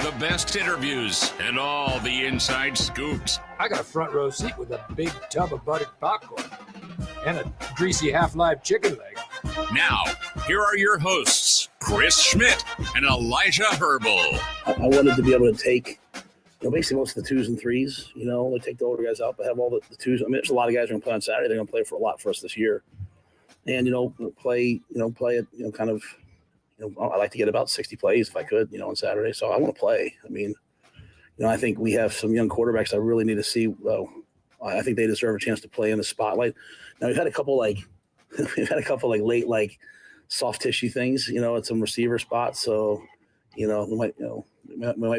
the best interviews and all the inside scoops. I got a front row seat with a big tub of buttered popcorn and a greasy half-live chicken leg. Now, here are your hosts, Chris Schmidt and Elijah Herbel. I wanted to be able to take, basically most of the twos and threes, they take the older guys out, but have all the twos. I mean, there's a lot of guys who are going to play on Saturday. They're going to play for a lot for us this year. And, play it, I like to get about 60 plays if I could, on Saturday. So I want to play. I mean, I think we have some young quarterbacks I really need to see. Well, I think they deserve a chance to play in the spotlight. Now we've had a couple late, soft tissue things, at some receiver spots. So, we might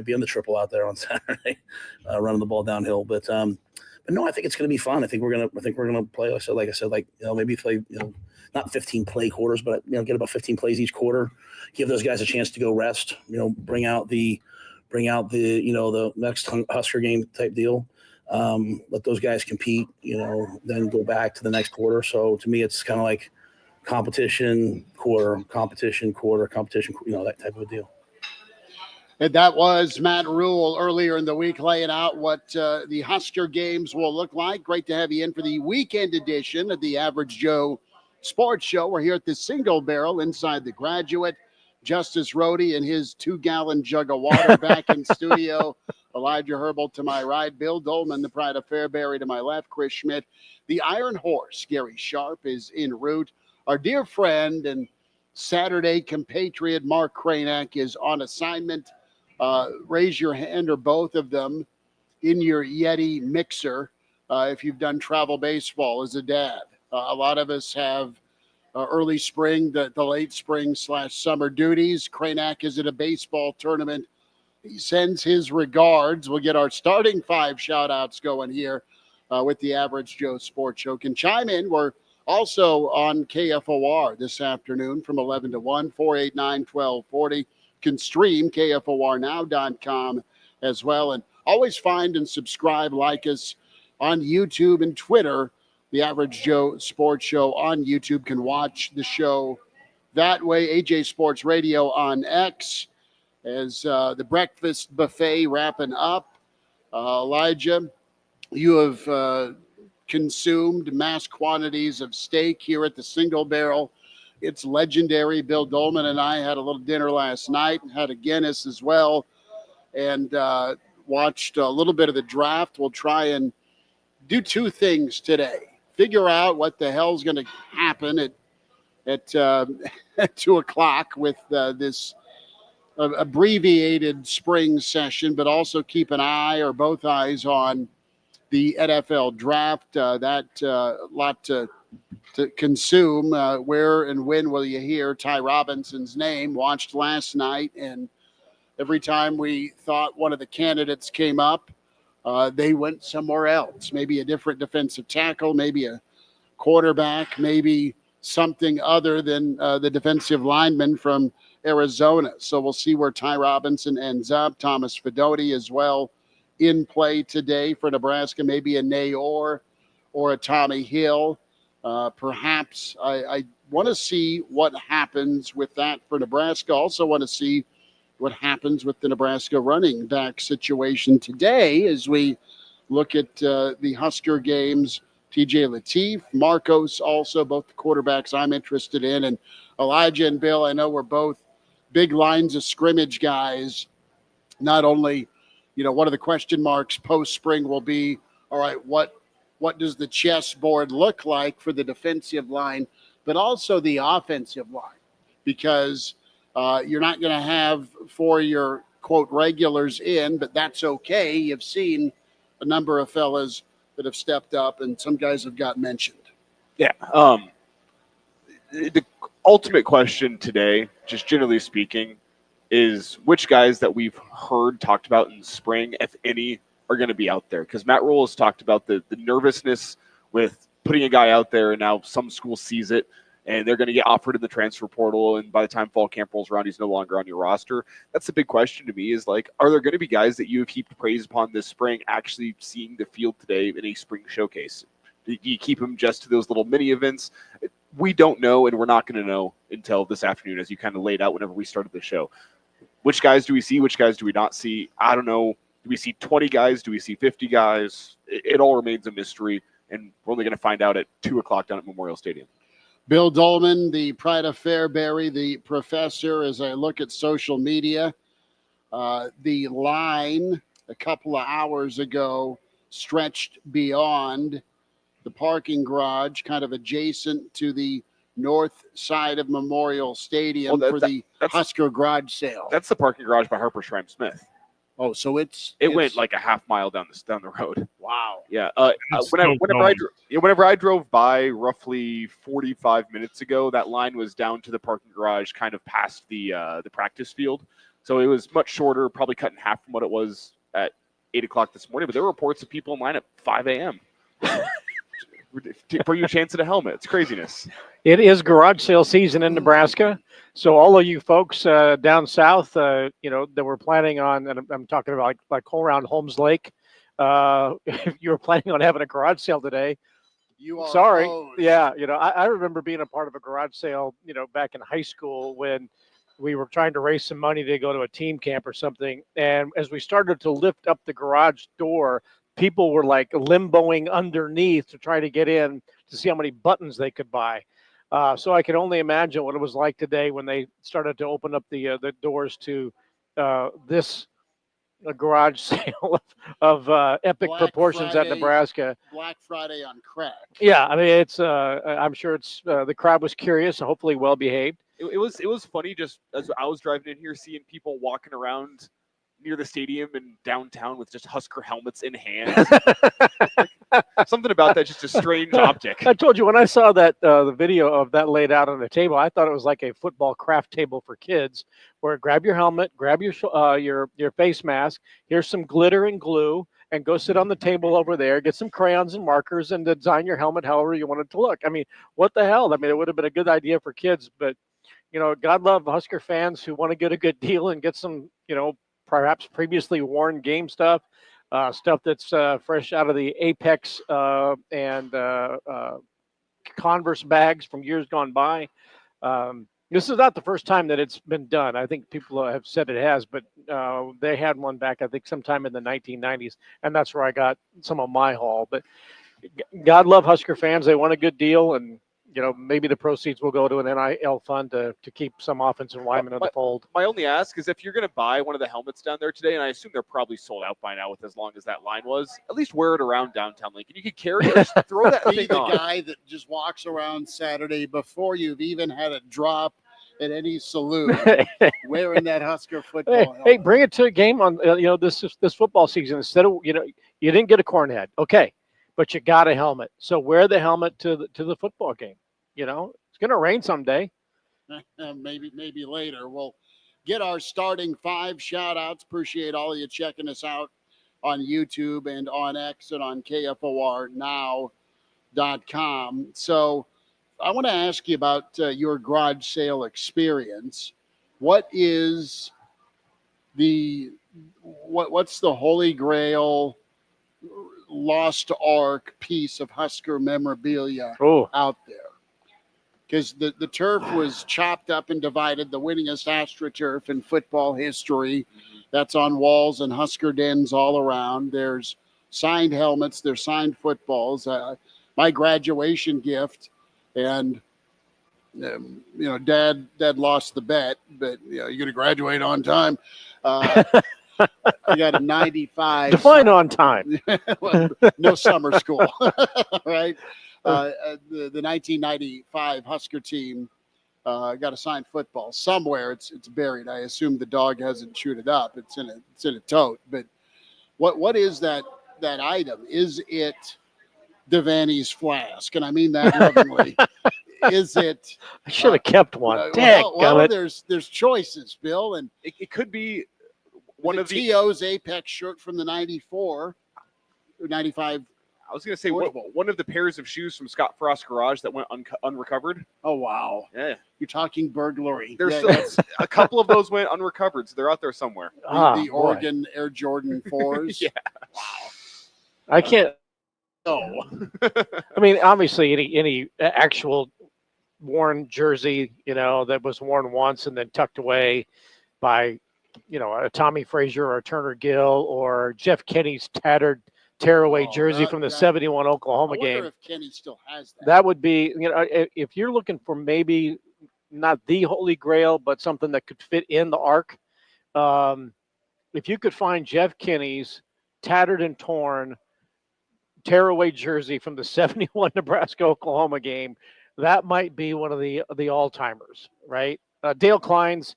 be on the triple out there on Saturday, running the ball downhill. But no, I think it's going to be fun. I think we're gonna play. Maybe play, not 15 play quarters, but get about 15 plays each quarter. Give those guys a chance to go rest. Bring out the the next Husker game type deal. Let those guys compete. Then go back to the next quarter. So to me, it's kind of like competition quarter, that type of a deal. And that was Matt Rule earlier in the week laying out what the Husker Games will look like. Great to have you in for the weekend edition of the Average Joe Sports Show. We're here at the Single Barrel inside the Graduate. Justice Rhody and his 2-gallon jug of water back in studio. Elijah Herbel to my right. Bill Doleman, the pride of Fairbury, to my left. Chris Schmidt. The Iron Horse, Gary Sharp, is en route. Our dear friend and Saturday compatriot Mark Kranak is on assignment. Raise your hand or both of them in your Yeti mixer if you've done travel baseball as a dad. A lot of us have early spring, the late spring / summer duties. Kranak is at a baseball tournament. He sends his regards. We'll get our starting 5 shout-outs going here with the Average Joe Sports Show. Can chime in. We're also on KFOR this afternoon from 11 to 1, 489-1240. Can stream KFORnow.com as well. And always find and subscribe, like us on YouTube and Twitter. The Average Joe Sports Show on YouTube. Can watch the show that way. AJ Sports Radio on X as the breakfast buffet wrapping up. Elijah, you have consumed mass quantities of steak here at the Single Barrel. It's legendary. Bill Doleman and I had a little dinner last night, had a Guinness as well, and watched a little bit of the draft. We'll try and do 2 things today. Figure out what the hell's going to happen at 2 o'clock with this abbreviated spring session, but also keep an eye or both eyes on the NFL draft. Lot to consume. Where and when will you hear Ty Robinson's name? Watched last night, and every time we thought one of the candidates came up, they went somewhere else. Maybe a different defensive tackle, maybe a quarterback, maybe something other than the defensive lineman from Arizona. So we'll see where Ty Robinson ends up. Thomas Fedoti as well in play today for Nebraska. Maybe a Nayor or a Tommy Hill. Perhaps I want to see what happens with that for Nebraska. Also want to see what happens with the Nebraska running back situation today as we look at the Husker Games. TJ Lateef, Marcos, also both the quarterbacks I'm interested in. And Elijah and Bill, I know we're both big lines of scrimmage guys. Not only, one of the question marks post-spring will be, all right, what does the chessboard look like for the defensive line, but also the offensive line? Because you're not going to have 4 your, quote, regulars in, but that's okay. You've seen a number of fellas that have stepped up, and some guys have got mentioned. Yeah. The ultimate question today, just generally speaking, is which guys that we've heard talked about in spring, if any, are going to be out there. Because Matt Rule has talked about the nervousness with putting a guy out there, and now some school sees it, and they're going to get offered in the transfer portal, and by the time fall camp rolls around, he's no longer on your roster. That's the big question to me is, are there going to be guys that you have heaped praise upon this spring actually seeing the field today in a spring showcase? Do you keep them just to those little mini events? We don't know, and we're not going to know until this afternoon, as you kind of laid out whenever we started the show. which guys do we see? Which guys do we not see? I don't know. Do we see 20 guys? Do we see 50 guys? It all remains a mystery, and we're only going to find out at 2 o'clock down at Memorial Stadium. Bill Doleman, the pride of Fairbury, the professor, as I look at social media, the line a couple of hours ago stretched beyond the parking garage, kind of adjacent to the north side of Memorial Stadium for the Husker garage sale. That's the parking garage by Harper Shrine Smith. Oh, so it went like a half mile down the road. Wow. Yeah. Whenever I drove by roughly 45 minutes ago, that line was down to the parking garage, kind of past the practice field. So it was much shorter, probably cut in half from what it was at 8 o'clock this morning. But there were reports of people in line at 5 a.m. for you a chance at a helmet. It's craziness. It is garage sale season in Nebraska. So all of you folks down south, that were planning on, and I'm talking about like around Holmes Lake, if you were planning on having a garage sale today, you are sorry. opposed. Yeah, I remember being a part of a garage sale, back in high school when we were trying to raise some money to go to a team camp or something. And as we started to lift up the garage door, people were like limboing underneath to try to get in to see how many buttons they could buy. So I can only imagine what it was like today when they started to open up the doors to this garage sale of epic Black proportions Friday, at Nebraska. Black Friday on crack. Yeah, I mean it's. I'm sure it's the crowd was curious, hopefully well behaved. It was funny just as I was driving in here, seeing people walking around near the stadium and downtown with just Husker helmets in hand. Something about that, just a strange optic. I told you when I saw that the video of that laid out on the table, I thought it was like a football craft table for kids, where grab your helmet, grab your face mask, here's some glitter and glue, and go sit on the table over there, get some crayons and markers, and design your helmet however you want it to look. I mean, what the hell? I mean, it would have been a good idea for kids, but God love Husker fans who want to get a good deal and get some, perhaps previously worn game stuff. Stuff that's fresh out of the Apex and Converse bags from years gone by. This is not the first time that it's been done. I think people have said it has, but they had one back, I think, sometime in the 1990s, and that's where I got some of my haul. But God love Husker fans. They want a good deal, and maybe the proceeds will go to an NIL fund to keep some offensive linemen in the fold. My only ask is if you're going to buy one of the helmets down there today, and I assume they're probably sold out by now with as long as that line was, at least wear it around downtown Lincoln. You could carry it or just throw that Be thing the on. guy that just walks around Saturday before you've even had a drop at any saloon wearing that Husker football helmet. Hey, bring it to a game on this football season. Instead of you didn't get a corn head, okay, but you got a helmet. So wear the helmet to the football game. It's going to rain someday. Maybe later. We'll get our starting 5 shout-outs. Appreciate all of you checking us out on YouTube and on X and on KFORnow.com. So I want to ask you about your garage sale experience. What's the Holy Grail lost ark piece of Husker memorabilia out there? Because the turf was chopped up and divided, the winningest AstroTurf in football history. That's on walls and Husker dens all around. There's signed helmets, there's signed footballs. My graduation gift, and Dad lost the bet, but you're going to graduate on time. I got a 95. Define on time. Well, no summer school, right? The 1995 Husker team got a signed football somewhere. It's buried. I assume the dog hasn't chewed it up. It's in a tote. But what is that item? Is it Devaney's flask? And I mean that lovingly. Is it? I should have kept one. There's choices, Bill, and it could be one of the T.O.'s Apex shirt from the 94 or 95. I was going to say one of the pairs of shoes from Scott Frost Garage that went unrecovered. Oh, wow. Yeah. You're talking burglary. There's still a couple of those went unrecovered, so they're out there somewhere. The Oregon Air Jordan 4s. Yeah. Wow. I can't. Oh. I mean, obviously, any actual worn jersey, that was worn once and then tucked away by a Tommy Frazier or a Turner Gill or Jeff Kenny's tattered tearaway jersey from the 71 Oklahoma game. I wonder if Kenny still has that. That would be, if you're looking for maybe not the holy grail, but something that could fit in the arc. If you could find Jeff Kenny's tattered and torn tearaway jersey from the 71 Nebraska Oklahoma game, that might be one of the all-timers, right? Dale Klein's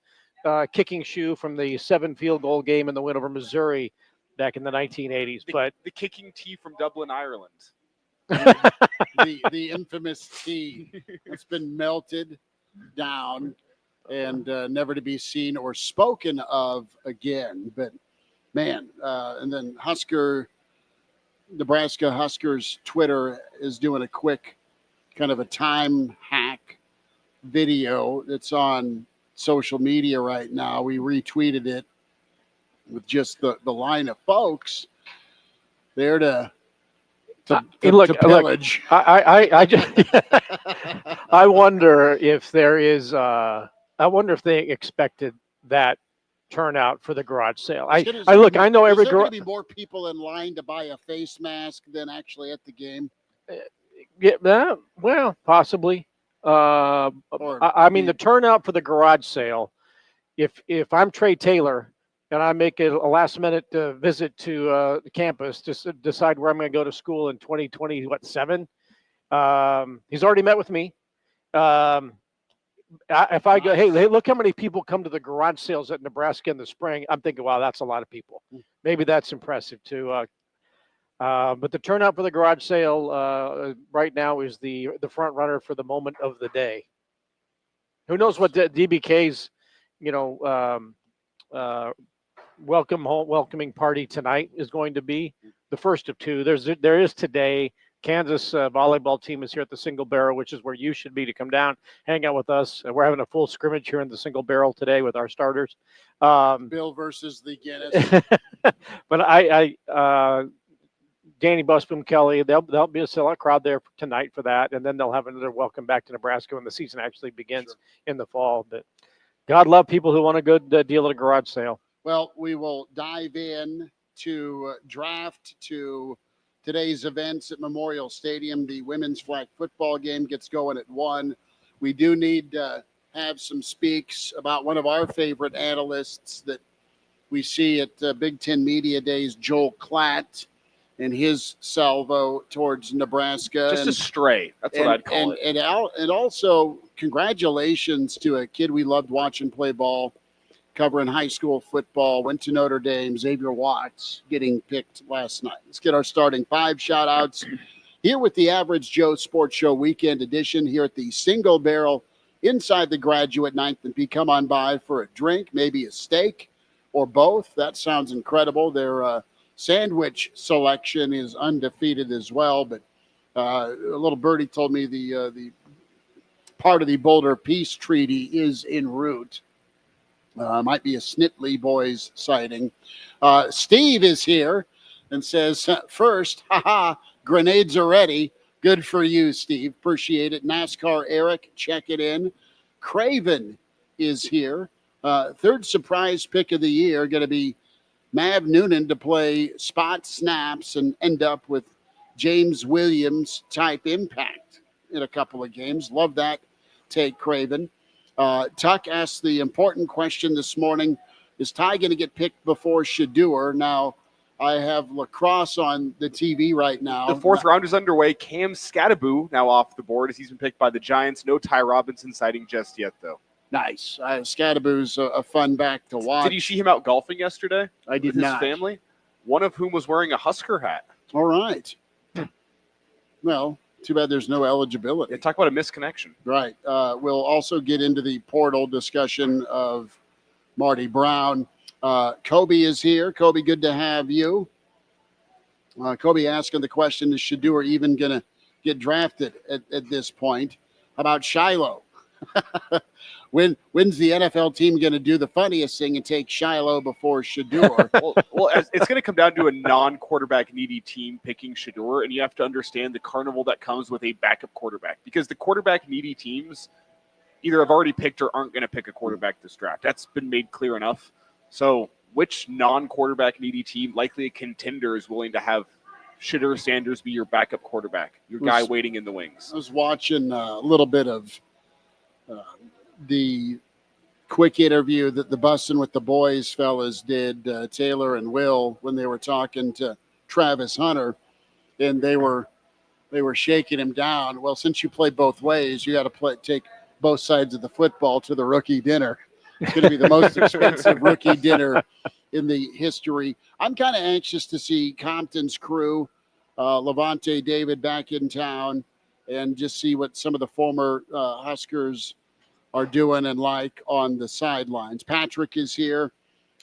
kicking shoe from the 7 field goal game in the win over Missouri back in the 1980s. But the kicking tee from Dublin, Ireland. the infamous tee that's been melted down and never to be seen or spoken of again. But man, and then Nebraska Huskers Twitter is doing a quick kind of a time hack video that's on social media right now. We retweeted it with just the line of folks there to pillage. I just I wonder if there is I wonder if they expected that turnout for the garage sale. I know every garage. There's going to be more people in line to buy a face mask than actually at the game. Yeah, well, possibly. I mean, the turnout for the garage sale. If I'm Trey Taylor and I make a last minute visit to the campus to decide where I'm going to go to school in 2027, he's already met with me. If I go, hey, look how many people come to the garage sales at Nebraska in the spring. I'm thinking, wow, that's a lot of people. Maybe that's impressive too. But the turnout for the garage sale right now is the front runner for the moment of the day. Who knows what DBK's welcoming party tonight is going to be? The first of two. There is today. Kansas volleyball team is here at the Single Barrel, which is where you should be to come down, hang out with us. We're having a full scrimmage here in the Single Barrel today with our starters. Bill versus the Guinness. But Danny Busboom Kelly, there'll be a sellout crowd there tonight for that, and then they'll have another welcome back to Nebraska when the season actually begins in the fall. But God love people who want a good deal at a garage sale. Well, we will dive in to draft to today's events at Memorial Stadium. The women's flag football game gets going at 1. We do need to have some speaks about one of our favorite analysts that we see at Big Ten Media Days, Joel Klatt, and his salvo towards Nebraska. Just a stray. That's what I'd call it. And also, congratulations to a kid we loved watching play ball, covering high school football, went to Notre Dame, Xavier Watts, getting picked last night. Let's get our starting 5 shout-outs here with the Average Joe Sports Show Weekend Edition here at the Single Barrel inside the Graduate 9th and P. Come on by for a drink, maybe a steak or both. That sounds incredible. Their sandwich selection is undefeated as well, but a little birdie told me the part of the Boulder Peace Treaty is en route. Might be a Snitley boys sighting. Steve is here and says, first, grenades are ready. Good for you, Steve. Appreciate it. NASCAR Eric, check it in. Craven is here. Third surprise pick of the year, going to be Mav Noonan to play spot snaps and end up with James Williams type impact in a couple of games. Love that take, Craven. Tuck asked the important question this morning, is Ty going to get picked before Shedeur? Now, I have lacrosse on the TV right now. The 4th round is underway. Cam Scadaboo now off the board as he's been picked by the Giants. No Ty Robinson sighting just yet, though. Nice. Scadaboo's a fun back to watch. Did you see him out golfing yesterday? I did with not. His family, one of whom was wearing a Husker hat. All right. Well, too bad there's no eligibility. Yeah, talk about a misconnection. Right. We'll also get into the portal discussion of Marty Brown. Kobe is here. Kobe, good to have you. Kobe asking the question, is Shedeur even going to get drafted at this point? How about Shiloh? When's the NFL team going to do the funniest thing and take Shiloh before Shedeur? well, it's going to come down to a non-quarterback needy team picking Shedeur, and you have to understand the carnival that comes with a backup quarterback, because the quarterback needy teams either have already picked or aren't going to pick a quarterback this draft. That's been made clear enough. So which non-quarterback needy team, likely a contender, is willing to have Shedeur Sanders be your backup quarterback, your guy waiting in the wings? I was watching a little bit of the quick interview that the Bussin' with the Boys fellas did, Taylor and Will, when they were talking to Travis Hunter, and they were shaking him down. Well, since you play both ways, you got to take both sides of the football to the rookie dinner. It's going to be the most expensive rookie dinner in the history. I'm kind of anxious to see Compton's crew, Levante David back in town, and just see what some of the former Huskers are doing and like on the sidelines. Patrick is here.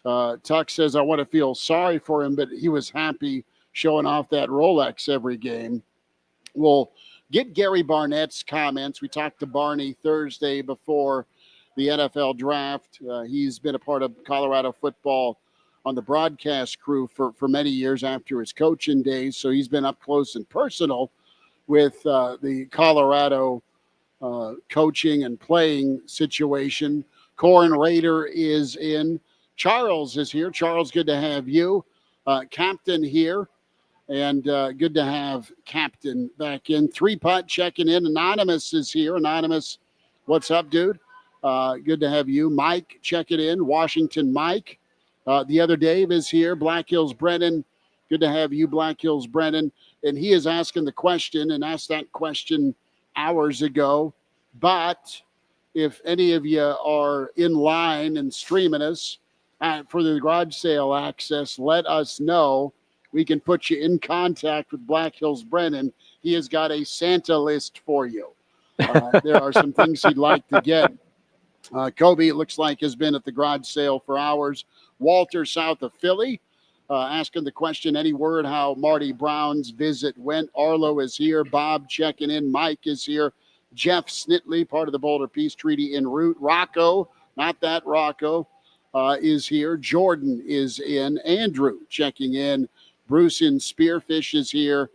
Tuck says, I want to feel sorry for him, but he was happy showing off that Rolex every game. We'll get Gary Barnett's comments. We talked to Barney Thursday before the NFL draft. He's been a part of Colorado football on the broadcast crew for many years after his coaching days. So he's been up close and personal with the Colorado coaching and playing situation. Corin Raider is in. Charles is here. Charles, good to have you. Captain here. And good to have Captain back in. 3-putt checking in. Anonymous is here. Anonymous, what's up, dude? Good to have you. Mike checking in. Washington Mike. The other Dave is here. Black Hills Brennan. Good to have you, Black Hills Brennan. And he is asking the question and asked that question hours ago. But if any of you are in line and streaming us for the garage sale access, let us know. We can put you in contact with Black Hills Brennan. He has got a Santa list for you. There are some things he'd like to get. Kobe, it looks like, has been at the garage sale for hours. Walter, south of Philly, asking the question, any word how Marty Brown's visit went? Arlo is here. Bob checking in. Mike is here. Jeff Snitley, part of the Boulder Peace Treaty en route. Rocco, not that Rocco, is here. Jordan is in. Andrew checking in. Bruce in Spearfish is here.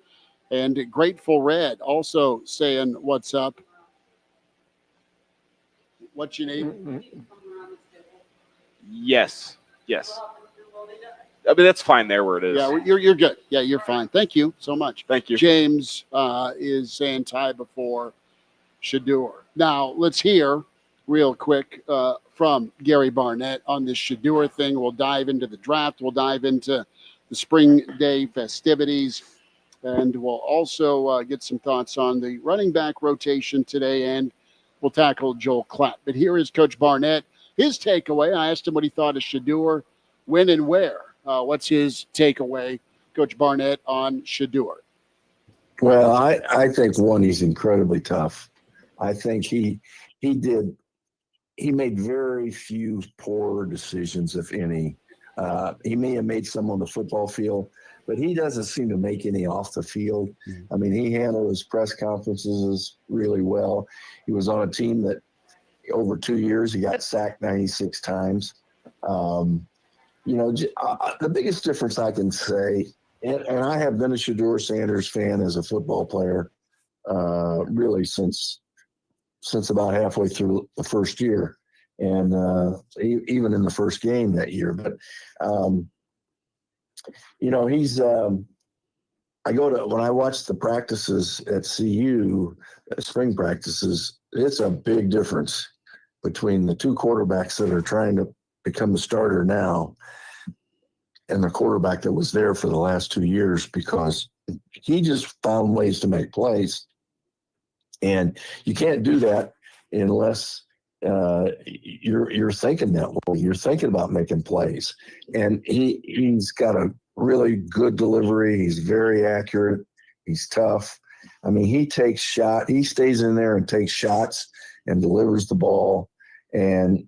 And Grateful Red also saying what's up. What's your name? Yes. I mean, that's fine there where it is. Yeah, you're good. Yeah, you're fine. Thank you so much. Thank you. James is saying tie before Shedeur. Now, let's hear real quick from Gary Barnett on this Shedeur thing. We'll dive into the draft. We'll dive into the spring day festivities. And we'll also get some thoughts on the running back rotation today. And we'll tackle Joel Klatt. But here is Coach Barnett. His takeaway, I asked him what he thought of Shedeur, when and where. What's his takeaway, Coach Barnett, on Shedeur? Well, I think, one, he's incredibly tough. I think he made very few poor decisions, if any. He may have made some on the football field, but he doesn't seem to make any off the field. I mean, he handled his press conferences really well. He was on a team that over 2 years, he got sacked 96 times. The biggest difference I can say, and I have been a Shedeur Sanders fan as a football player really since about halfway through the first year, and even in the first game that year. But he's when I watch the practices at CU, spring practices, it's a big difference between the two quarterbacks that are trying to become the starter now and the quarterback that was there for the last 2 years, because he just found ways to make plays. And you can't do that unless you're thinking that way. You're thinking about making plays. And he's got a really good delivery. He's very accurate. He's tough. I mean, he stays in there and takes shots and delivers the ball. And,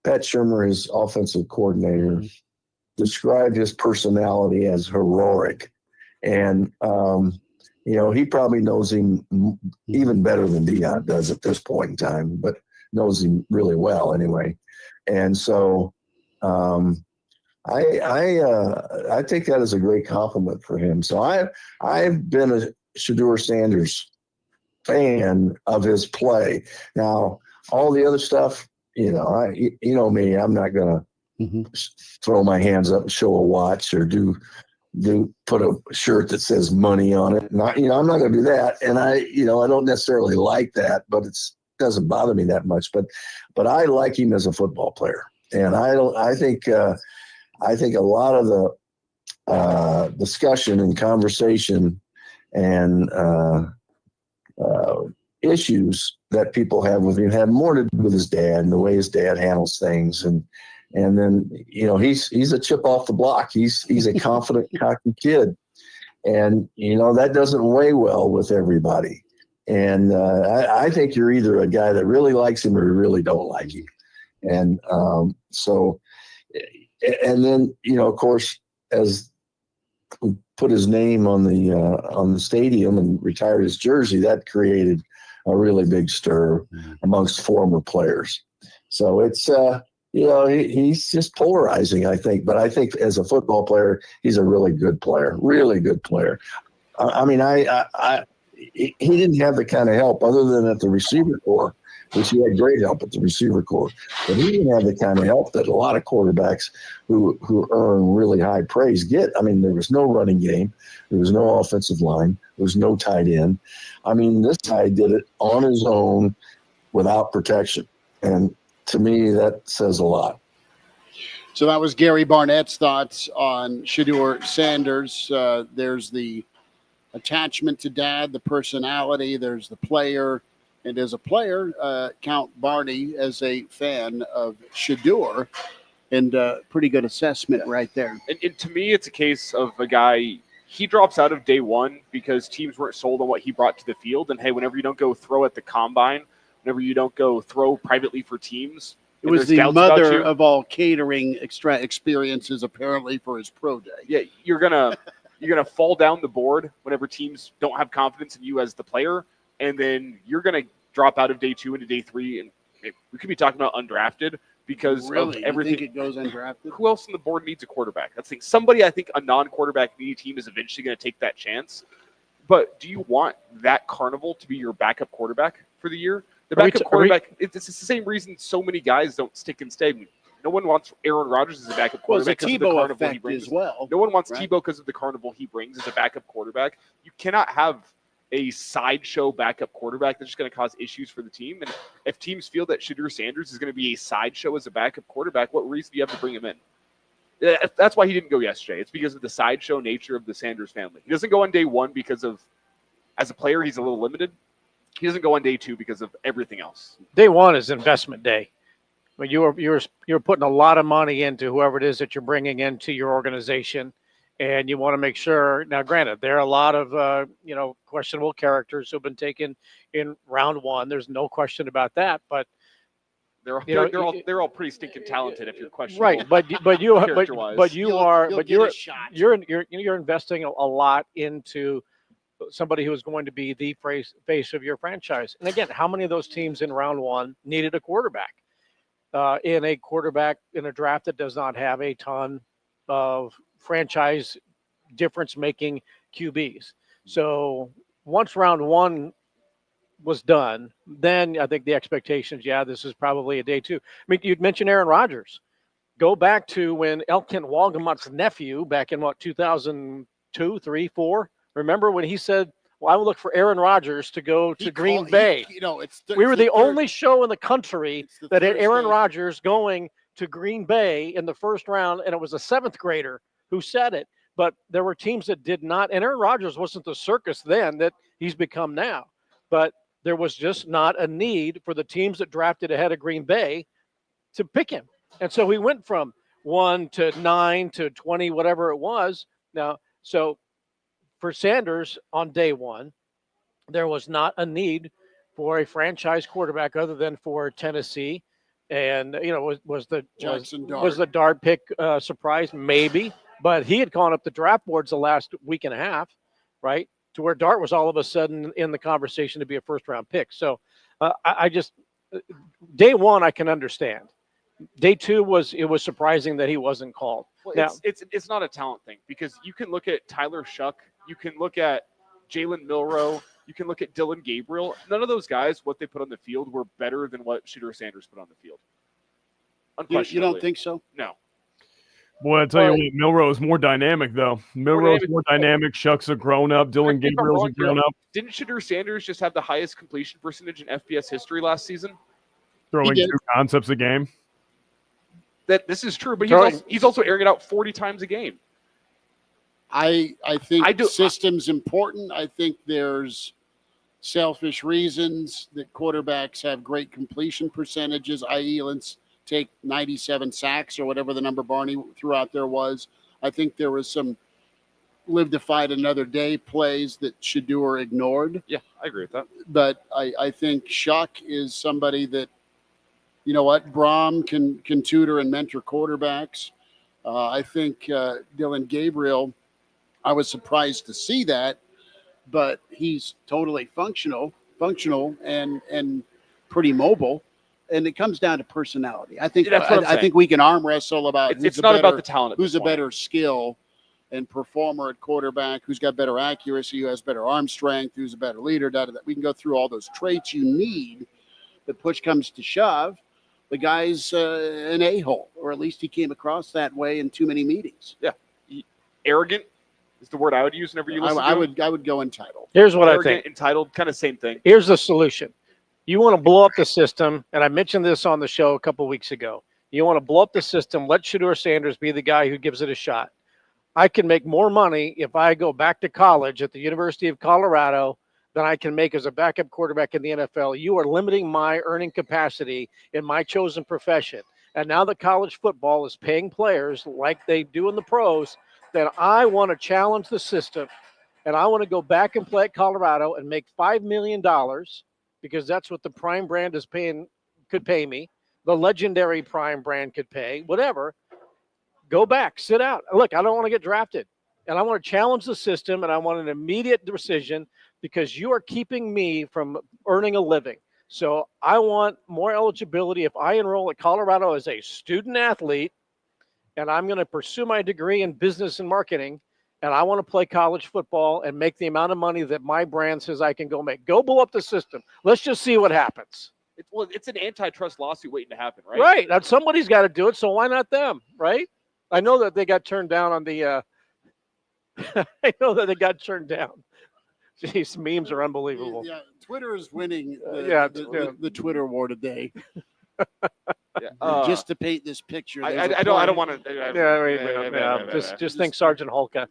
Pat Shurmur, his offensive coordinator, described his personality as heroic. And, he probably knows him even better than Dion does at this point in time, but knows him really well anyway. And so I think that is a great compliment for him. So I've been a Shedeur Sanders fan of his play. Now, all the other stuff, you know me, I'm not going to throw my hands up and show a watch or put a shirt that says money on it. Not, I'm not going to do that. And I don't necessarily like that, but it doesn't bother me that much. But I like him as a football player. And I think a lot of the discussion and conversation and issues that people have with him have more to do with his dad and the way his dad handles things. And then, he's a chip off the block. He's a confident, cocky kid. And, that doesn't weigh well with everybody. And I think you're either a guy that really likes him or you really don't like him. And and then, of course, as we put his name on the stadium and retired his jersey, that created a really big stir amongst former players. So it's, he's just polarizing, I think. But I think as a football player, he's a really good player. I mean, he didn't have the kind of help other than at the receiver corps, which he had great help at the receiver corps. But he didn't have the kind of help that a lot of quarterbacks who earn really high praise get. I mean, there was no running game. There was no offensive line. There was no tight end. I mean, this guy did it on his own without protection. And to me, that says a lot. So that was Gary Barnett's thoughts on Shedeur Sanders. There's the attachment to dad, the personality, there's the player. And as a player, count Barney as a fan of Shedeur, and pretty good assessment right there. And to me, it's a case of a guy, he drops out of day one because teams weren't sold on what he brought to the field. And, hey, whenever you don't go throw at the combine, whenever you don't go throw privately for teams. It was the mother of all catering experiences, apparently, for his pro day. Yeah, you're gonna fall down the board whenever teams don't have confidence in you as the player. And then you're going to drop out of day 2 into day 3. And we could be talking about undrafted because of everything. You think it goes undrafted? Who else on the board needs a quarterback? That's the thing. Somebody, I think, a non-quarterback needy team is eventually going to take that chance. But do you want that carnival to be your backup quarterback for the year? The backup quarterback, it's the same reason so many guys don't stick and stay. No one wants Aaron Rodgers as a backup quarterback because of the carnival he brings. As well. No one wants Tebow because of the carnival he brings as a backup quarterback. You cannot have a sideshow backup quarterback that's just going to cause issues for the team. And if teams feel that Shedeur Sanders is going to be a sideshow as a backup quarterback, what reason do you have to bring him in? That's why he didn't go yesterday. It's because of the sideshow nature of the Sanders family. He doesn't go on day 1 because of, as a player, he's a little limited. He doesn't go on day 2 because of everything else. Day 1 is investment day. But you're putting a lot of money into whoever it is that you're bringing into your organization. And you want to make sure. Now, granted, there are a lot of questionable characters who've been taken in round 1. There's no question about that. But they're all pretty stinking talented. If you're questionable, right? But you're investing a lot into somebody who is going to be the face of your franchise. And again, how many of those teams in round 1 needed a quarterback? In a draft that does not have a ton of franchise difference-making QBs. So once round 1 was done, then I think the expectations, this is probably a day 2. I mean, you'd mentioned Aaron Rodgers. Go back to when Elkin Walgamott's nephew, back in 2002, 3, 4. Remember when he said, well, I will look for Aaron Rodgers to go to Green Bay. We were the only show in the country that had Aaron Rodgers going to Green Bay in the first round, and it was a 7th grader who said it. But there were teams that did not, and Aaron Rodgers wasn't the circus then that he's become now. But there was just not a need for the teams that drafted ahead of Green Bay to pick him. And so he went from 1 to 9 to 20, whatever it was. Now, so for Sanders on day 1, there was not a need for a franchise quarterback other than for Tennessee. And, was the Dart pick surprise? Maybe. But he had gone up the draft boards the last week and a half, right, to where Dart was all of a sudden in the conversation to be a first-round pick. So day 1 I can understand. Day 2 was surprising that he wasn't called. Well, now, it's not a talent thing because you can look at Tyler Shuck, you can look at Jalen Milroe, you can look at Dylan Gabriel. None of those guys, what they put on the field, were better than what Shedeur Sanders put on the field. You don't think so? No. Boy, I tell you what, Milroe's more dynamic, though. Milroe's more dynamic. Shuck's a grown-up. Dylan Gabriel's a grown-up. Didn't Shedeur Sanders just have the highest completion percentage in FBS history last season? Throwing 2 concepts a game. This is true, but he's also airing it out 40 times a game. I think system's important. I think there's selfish reasons that quarterbacks have great completion percentages, i.e., let's take 97 sacks or whatever the number Barney threw out there was. I think there was some live to fight another day plays that Shedeur ignored. Yeah, I agree with that. But I think Shuck is somebody that, you know what, Braum can tutor and mentor quarterbacks. I think Dylan Gabriel, I was surprised to see that, but he's totally functional and pretty mobile. And it comes down to personality. I think I think we can arm wrestle about it's not about the talent. Who's a better skill and performer at quarterback, who's got better accuracy, who has better arm strength, who's a better leader. We can go through all those traits you need. But push comes to shove, the guy's an a-hole, or at least he came across that way in too many meetings. Yeah, arrogant is the word I would use whenever you listen. I would go entitled. Here's what arrogant, I think. Entitled, kind of same thing. Here's the solution. You want to blow up the system, and I mentioned this on the show a couple weeks ago. You want to blow up the system, let Shedeur Sanders be the guy who gives it a shot. I can make more money if I go back to college at the University of Colorado than I can make as a backup quarterback in the NFL. You are limiting my earning capacity in my chosen profession. And now that college football is paying players like they do in the pros, then I want to challenge the system, and I want to go back and play at Colorado and make $5 million because that's what the Prime brand could pay me. The legendary Prime brand could pay, whatever. Go back, sit out. Look, I don't want to get drafted, and I want to challenge the system, and I want an immediate decision because you are keeping me from earning a living. So I want more eligibility. If I enroll at Colorado as a student athlete, and I'm going to pursue my degree in business and marketing, and I want to play college football and make the amount of money that my brand says I can go make. Go blow up the system. Let's just see what happens. It's an antitrust lawsuit waiting to happen, right? Right. Somebody's got to do it, so why not them, right? I know that they got turned down on the I know that they got turned down. Jeez, memes are unbelievable. Yeah, Twitter is winning the Twitter war today. Just to paint this picture. I don't want to. Just think Sergeant Holka.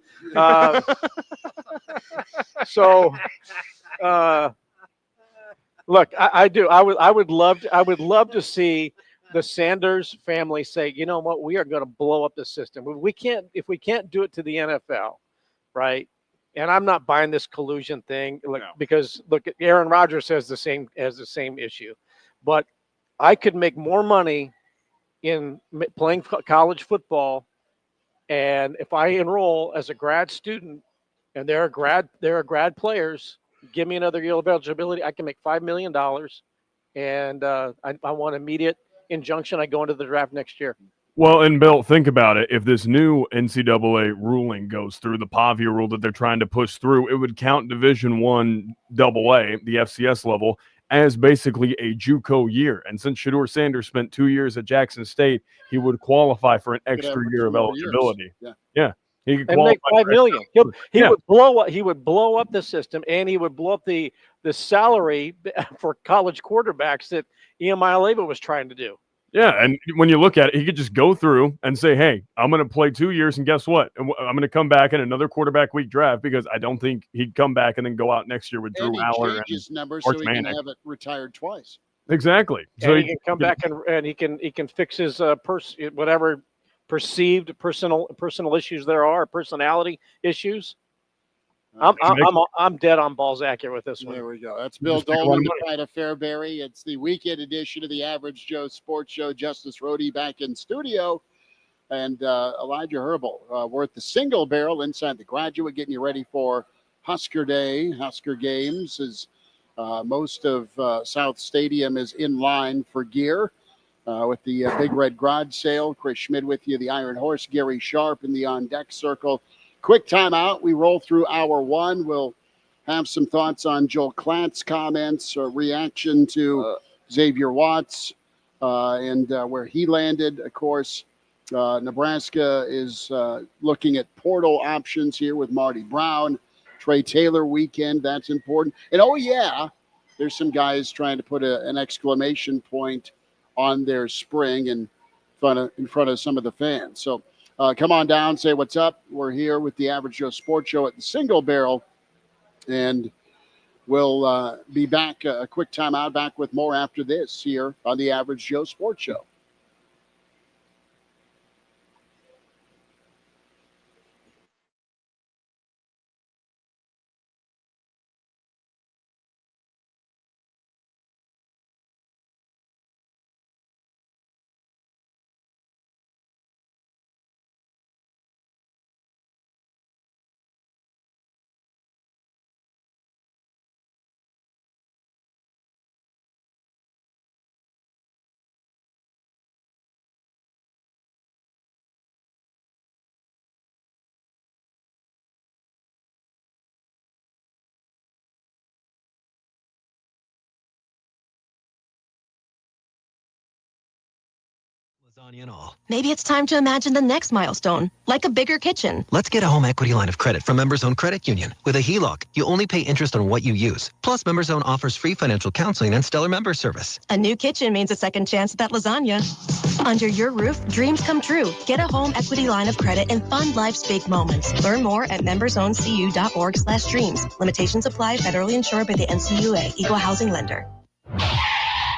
Look, I do. I would love to see the Sanders family say, you know what, we are going to blow up the system. If we can't do it to the NFL, right? And I'm not buying this collusion thing, because look, Aaron Rodgers has the same issue, but I could make more money in playing college football, and if I enroll as a grad student, and there are grad players, give me another year of eligibility, I can make $5 million, and I want immediate injunction. I go into the draft next year. Well, and Bill, think about it. If this new NCAA ruling goes through, the Pavia rule that they're trying to push through, it would count Division I AA, the FCS level, as basically a JUCO year. And since Shedeur Sanders spent 2 years at Jackson State, he would qualify for an extra year of eligibility. Yeah. He could make $5 million. He would blow up the system, and he would blow up the salary for college quarterbacks that Iamaleava was trying to do. Yeah, and when you look at it, he could just go through and say, hey, I'm going to play 2 years, and guess what? I'm going to come back in another quarterback week draft, because I don't think he'd come back and then go out next year with Drew Aller and his numbers so he can have it retired twice. Exactly. So he can come back and he can fix his whatever perceived personal issues there are, personality issues. I'm dead on balls accurate with this one. There we go. That's Bill Doleman, the pride of Fairbury. It's the weekend edition of the Average Joe Sports Show. Justice Rhody back in studio, and Elijah Herbel. We're at the Single Barrel inside the Graduate, getting you ready for Husker Day. Husker Games is most of South Stadium is in line for gear with the Big Red Garage Sale. Chris Schmidt with you, the Iron Horse, Gary Sharp in the on deck circle. Quick timeout. We roll through hour one. We'll have some thoughts on Joel Klatt's comments or reaction to Xavier Watts and where he landed. Of course, Nebraska is looking at portal options here with Marty Brown. Trey Taylor weekend, that's important. And, oh, yeah, there's some guys trying to put an exclamation point on their spring in front of some of the fans. So come on down, say what's up. We're here with the Average Joe Sports Show at the Single Barrel, and we'll be back, a quick timeout, back with more after this here on the Average Joe Sports Show. And all. Maybe it's time to imagine the next milestone, like a bigger kitchen. Let's get a home equity line of credit from Members Own Credit Union. With a HELOC, you only pay interest on what you use. Plus, Members Own offers free financial counseling and stellar member service. A new kitchen means a second chance at that lasagna. Under your roof, dreams come true. Get a home equity line of credit and fund life's big moments. Learn more at membersowncu.org/dreams. Limitations apply. Federally insured by the NCUA. Equal housing lender.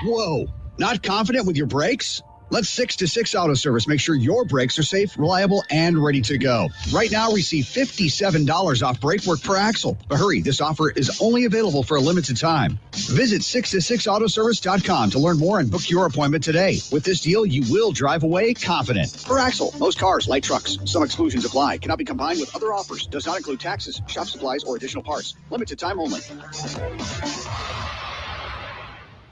Whoa, not confident with your brakes? Let 6-to-6 Auto Service make sure your brakes are safe, reliable, and ready to go. Right now, receive $57 off brake work per axle. But hurry, this offer is only available for a limited time. Visit 6to6autoservice.com to learn more and book your appointment today. With this deal, you will drive away confident. Per axle, most cars, light trucks. Some exclusions apply. Cannot be combined with other offers. Does not include taxes, shop supplies, or additional parts. Limited time only.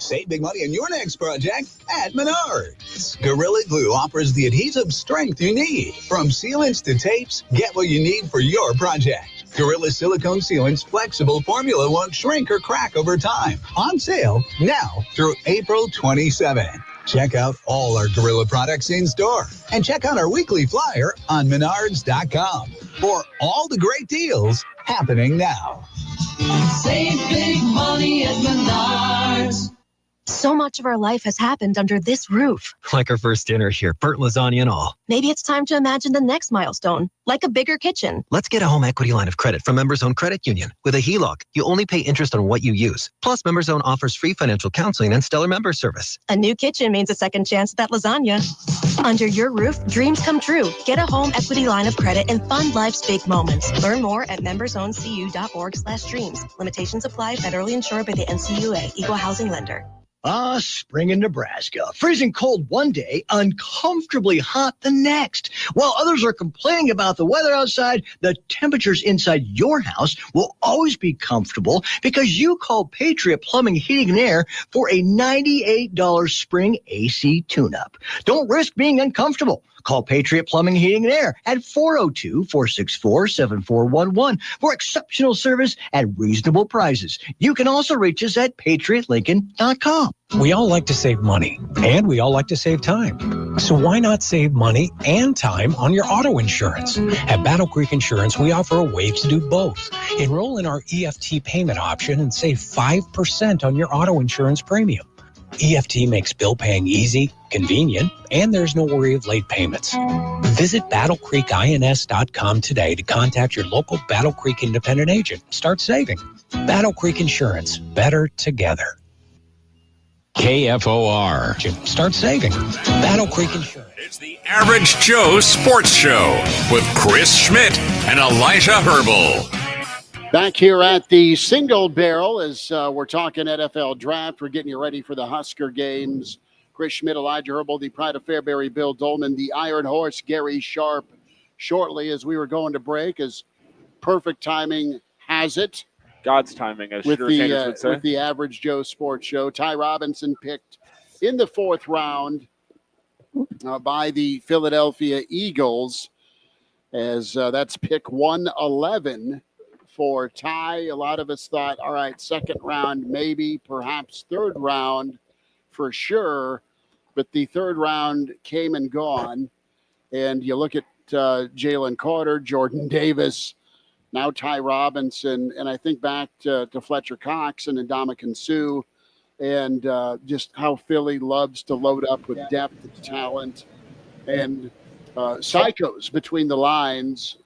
Save big money on your next project at Menards. Gorilla Glue offers the adhesive strength you need. From sealants to tapes, get what you need for your project. Gorilla Silicone Sealant's flexible formula won't shrink or crack over time. On sale now through April 27. Check out all our Gorilla products in store. And check out our weekly flyer on Menards.com for all the great deals happening now. Save big money at Menards. So much of our life has happened under this roof. Like our first dinner here, burnt lasagna and all. Maybe it's time to imagine the next milestone, like a bigger kitchen. Let's get a home equity line of credit from Members Own Credit Union. With a HELOC, you only pay interest on what you use. Plus, Members Own offers free financial counseling and stellar member service. A new kitchen means a second chance at that lasagna. Under your roof, dreams come true. Get a home equity line of credit and fund life's big moments. Learn more at membersowncu.org/dreams. Limitations apply. Federally insured by the NCUA. Equal housing lender. Spring in Nebraska. Freezing cold one day, uncomfortably hot the next. While others are complaining about the weather outside, the temperatures inside your house will always be comfortable because you called Patriot Plumbing, Heating, and Air for a $98 spring AC tune-up. Don't risk being uncomfortable. Call Patriot Plumbing, Heating, and Air at 402-464-7411 for exceptional service at reasonable prices. You can also reach us at patriotlincoln.com. We all like to save money, and we all like to save time. So why not save money and time on your auto insurance? At Battle Creek Insurance, we offer a way to do both. Enroll in our EFT payment option and save 5% on your auto insurance premium. EFT makes bill paying easy, convenient, and there's no worry of late payments. Visit BattleCreekINS.com today to contact your local Battle Creek independent agent. Start saving. Battle Creek Insurance. Better together. KFOR. Start saving. Battle Creek Insurance. It's the Average Joe Sports Show with Chris Schmidt and Elijah Herbel. Back here at the Single Barrel as we're talking NFL draft. We're getting you ready for the Husker Games. Chris Schmidt, Elijah Herbel, the Pride of Fairbury, Bill Doleman, the Iron Horse, Gary Sharp. Shortly as we were going to break, as perfect timing has it. God's timing, as Shedeur Sanders would say. With the Average Joe Sports Show. Ty Robinson picked in the 4th round by the Philadelphia Eagles, as that's pick 111 for Ty. A lot of us thought, all right, 2nd round, maybe, perhaps 3rd round for sure. but the third round came and gone. And you look at Jalen Carter, Jordan Davis, now Ty Robinson, and I think back to Fletcher Cox and Ndamukong Suh, and just how Philly loves to load up with depth and talent and psychos between the lines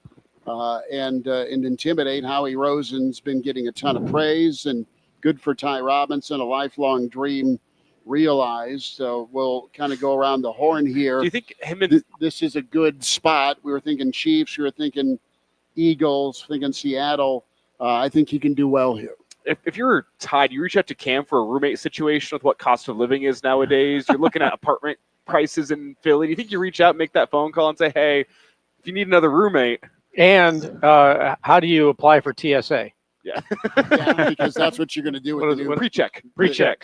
and intimidate. Howie Rosen's been getting a ton of praise, and good for Ty Robinson, a lifelong dream realized. So we'll kind of go around the horn here. Do you think him and this is a good spot? We were thinking Chiefs, we were thinking Eagles, thinking Seattle. I think he can do well here. If you're tied, you reach out to Cam for a roommate situation with what cost of living is nowadays. You're looking at apartment prices in Philly. Do you think you reach out and make that phone call and say, hey, if you need another roommate? And how do you apply for TSA? Yeah. Yeah, because that's what you're going to do with the new pre-check.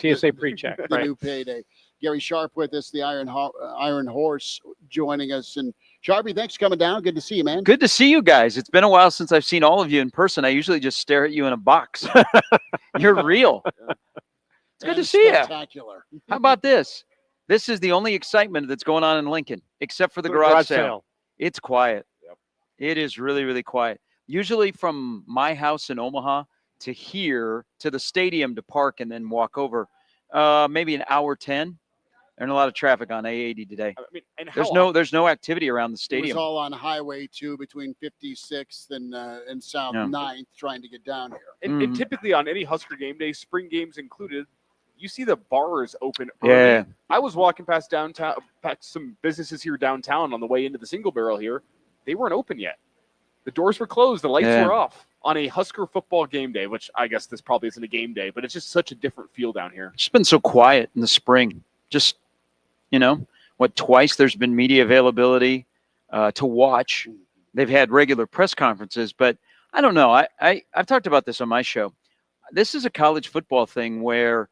TSA pre-check. The Right. new payday. Gary Sharp with us, the Iron Horse, joining us. And Sharpie, thanks for coming down. Good to see you, man. Good to see you guys. It's been a while since I've seen all of you in person. I usually just stare at you in a box. You're real. It's good to see you. Spectacular. How about this? This is the only excitement that's going on in Lincoln, except for the garage sale. It's quiet. Yep. It is really, really quiet. Usually from my house in Omaha to here to the stadium to park and then walk over, maybe an hour 10. There's a lot of traffic on A80 today. I mean, and There's no activity around the It stadium. was all on Highway 2 between 56th and South 9th trying to get down here. And typically on any Husker game day, spring games included, you see the bars open early. Yeah. I was walking past downtown, past some businesses here downtown on the way into the Single Barrel here. They weren't open yet. The doors were closed. The lights were off on a Husker football game day, which I guess this probably isn't a game day, but it's just such a different feel down here. It's been so quiet in the spring. Just, twice there's been media availability to watch. They've had regular press conferences, but I don't know. I've talked about this on my show. This is a college football thing where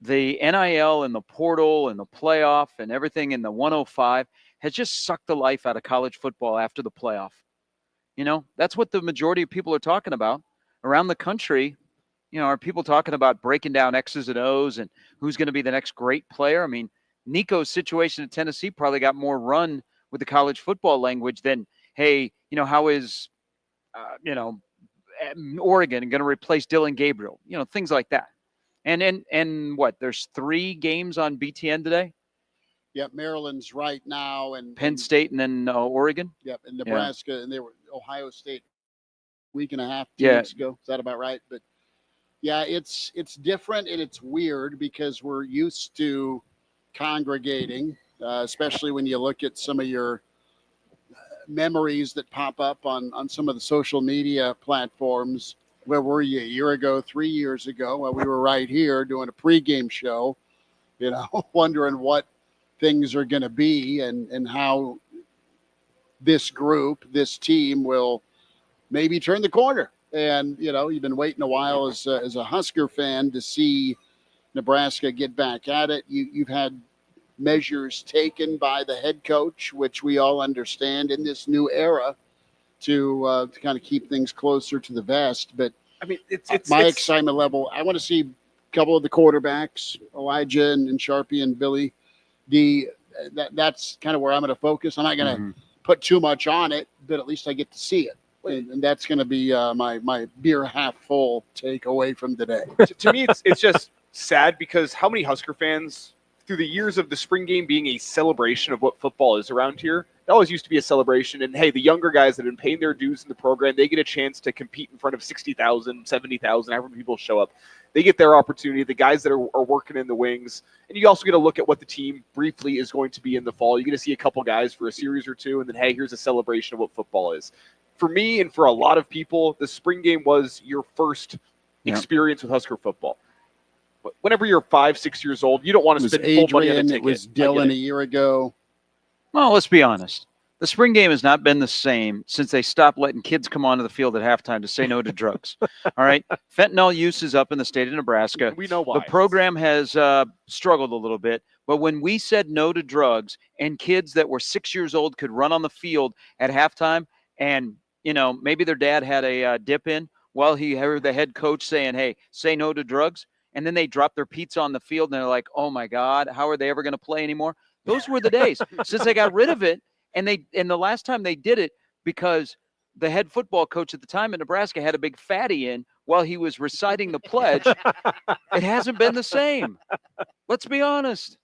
the NIL and the portal and the playoff and everything in the 105 has just sucked the life out of college football after the playoff. That's what the majority of people are talking about around the country. Are people talking about breaking down X's and O's and who's going to be the next great player? I mean, Nico's situation at Tennessee probably got more run with the college football language than, hey, how is, Oregon going to replace Dylan Gabriel? Things like that. And what? There's 3 games on BTN today? Yep, Maryland's right now. And Penn State and then Oregon? Yep, and Nebraska, and they were Ohio State a week and a half, 2 weeks ago. Is that about right? But yeah, it's different and it's weird because we're used to congregating, especially when you look at some of your memories that pop up on some of the social media platforms. Where were you a year ago, 3 years ago? Well, we were right here doing a pregame show, wondering what things are going to be and how this group, this team will maybe turn the corner. And, you've been waiting a while as a Husker fan to see Nebraska get back at it. You've had measures taken by the head coach, which we all understand in this new era to kind of keep things closer to the vest. But I mean, it's excitement level. I want to see a couple of the quarterbacks, Elijah and Sharpie and Billy. That's kind of where I'm going to focus. I'm not going to put too much on it, but at least I get to see it. And that's going to be my beer half full takeaway from today. To me, it's just sad because how many Husker fans, through the years of the spring game being a celebration of what football is around here, it always used to be a celebration. And hey, the younger guys that have been paying their dues in the program, they get a chance to compete in front of 60,000, 70,000, however many people show up. They get their opportunity. The guys that are working in the wings. And you also get to look at what the team briefly is going to be in the fall. You get to see a couple guys for a series or two, and then, hey, here's a celebration of what football is. For me and for a lot of people, the spring game was your first experience with Husker football. Whenever you're 5, 6 years old, you don't want to spend full money on a ticket. It was Dylan a year ago. Well, let's be honest. The spring game has not been the same since they stopped letting kids come onto the field at halftime to say no to drugs. All right. Fentanyl use is up in the state of Nebraska. We know why. The program has struggled a little bit. But when we said no to drugs and kids that were 6 years old could run on the field at halftime and, maybe their dad had a dip in while he heard the head coach saying, hey, say no to drugs. and then they drop their pizza on the field and they're like, oh my God, how are they ever going to play anymore? Those were the days since they got rid of it. And the last time they did it, because the head football coach at the time in Nebraska had a big fatty in while he was reciting the pledge. It hasn't been the same. Let's be honest.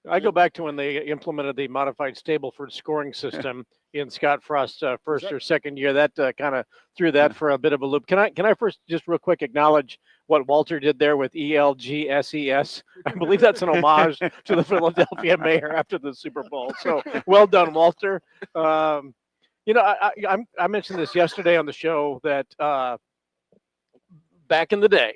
I go back to when they implemented the modified Stableford scoring system in Scott Frost's first or second year. That kind of threw that for a bit of a loop. Can I first just real quick acknowledge what Walter did there with ELGSES? I believe that's an homage to the Philadelphia mayor after the Super Bowl. So well done, Walter. You know, I mentioned this yesterday on the show that back in the day,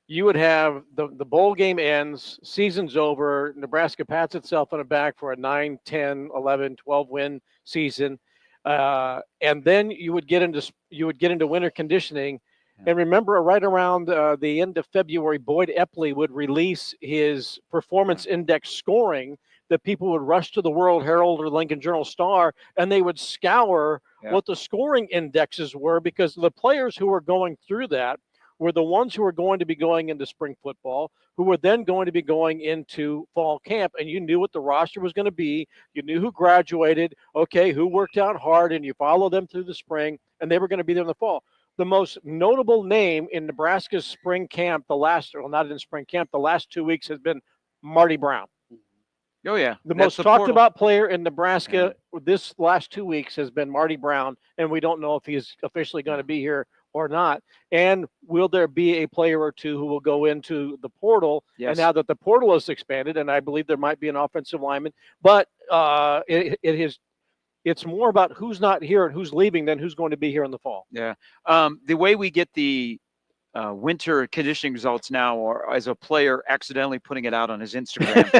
you would have the bowl game ends, season's over, Nebraska pats itself on the back for a 9, 10, 11, 12 win season. And then you would get into winter conditioning. And remember, right around the end of February, Boyd Epley would release his performance index scoring that people would rush to the World Herald or Lincoln Journal-Star, and they would scour what the scoring indexes were, because the players who were going through that were the ones who were going to be going into spring football, who were then going to be going into fall camp, and you knew what the roster was going to be. You knew who graduated, okay, who worked out hard, and you followed them through the spring, and they were going to be there in the fall. The most notable name in Nebraska's spring camp, the last 2 weeks, has been Marty Brown. Oh, yeah. The most talked about player in Nebraska this last 2 weeks has been Marty Brown, and we don't know if he's officially going to be here or not. And will there be a player or two who will go into the portal? Yes. And now that the portal is expanded, and I believe there might be an offensive lineman, but it's more about who's not here and who's leaving than who's going to be here in the fall. Yeah. The way we get the winter conditioning results now, or as a player accidentally putting it out on his Instagram,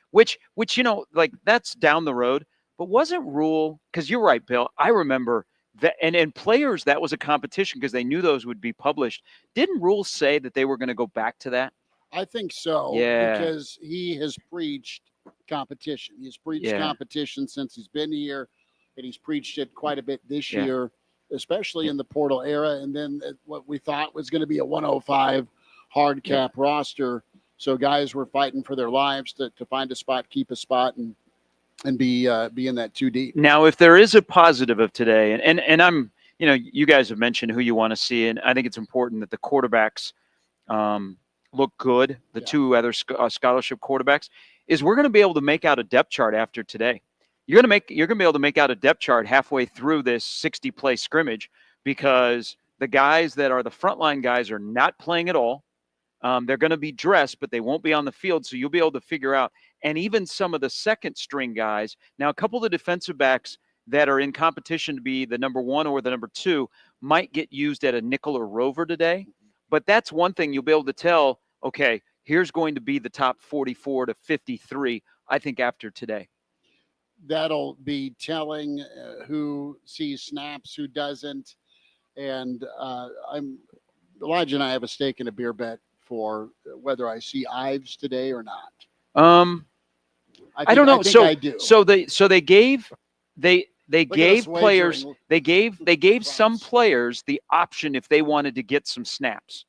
which you know, like, that's down the road. But wasn't Rule, because you're right, Bill, I remember that, and players, that was a competition because they knew those would be published. Didn't Rule say that they were going to go back to that? I think so. Yeah. Because he has preached competition. He's preached competition since he's been here, and he's preached it quite a bit this year, especially in the portal era. And then what we thought was going to be a 105 hard cap roster. So guys were fighting for their lives to find a spot, keep a spot, and be in that 2 deep. Now, if there is a positive of today, and I'm, you know, you guys have mentioned who you want to see, and I think it's important that the quarterbacks look good, the two other scholarship quarterbacks, is we're going to be able to make out a depth chart after today. You're going to be able to make out a depth chart halfway through this 60-play scrimmage, because the guys that are the frontline guys are not playing at all. They're going to be dressed, but they won't be on the field, so you'll be able to figure out. And even some of the second-string guys. Now, a couple of the defensive backs that are in competition to be the number 1 or the number 2 might get used at a nickel or rover today. But that's one thing you'll be able to tell, okay, here's going to be the top 44 to 53, I think, after today. That'll be telling who sees snaps, who doesn't. And Elijah and I have a stake in a beer bet for whether I see Ives today or not. I don't know. I do. So they gave players some players the option if they wanted to get some snaps.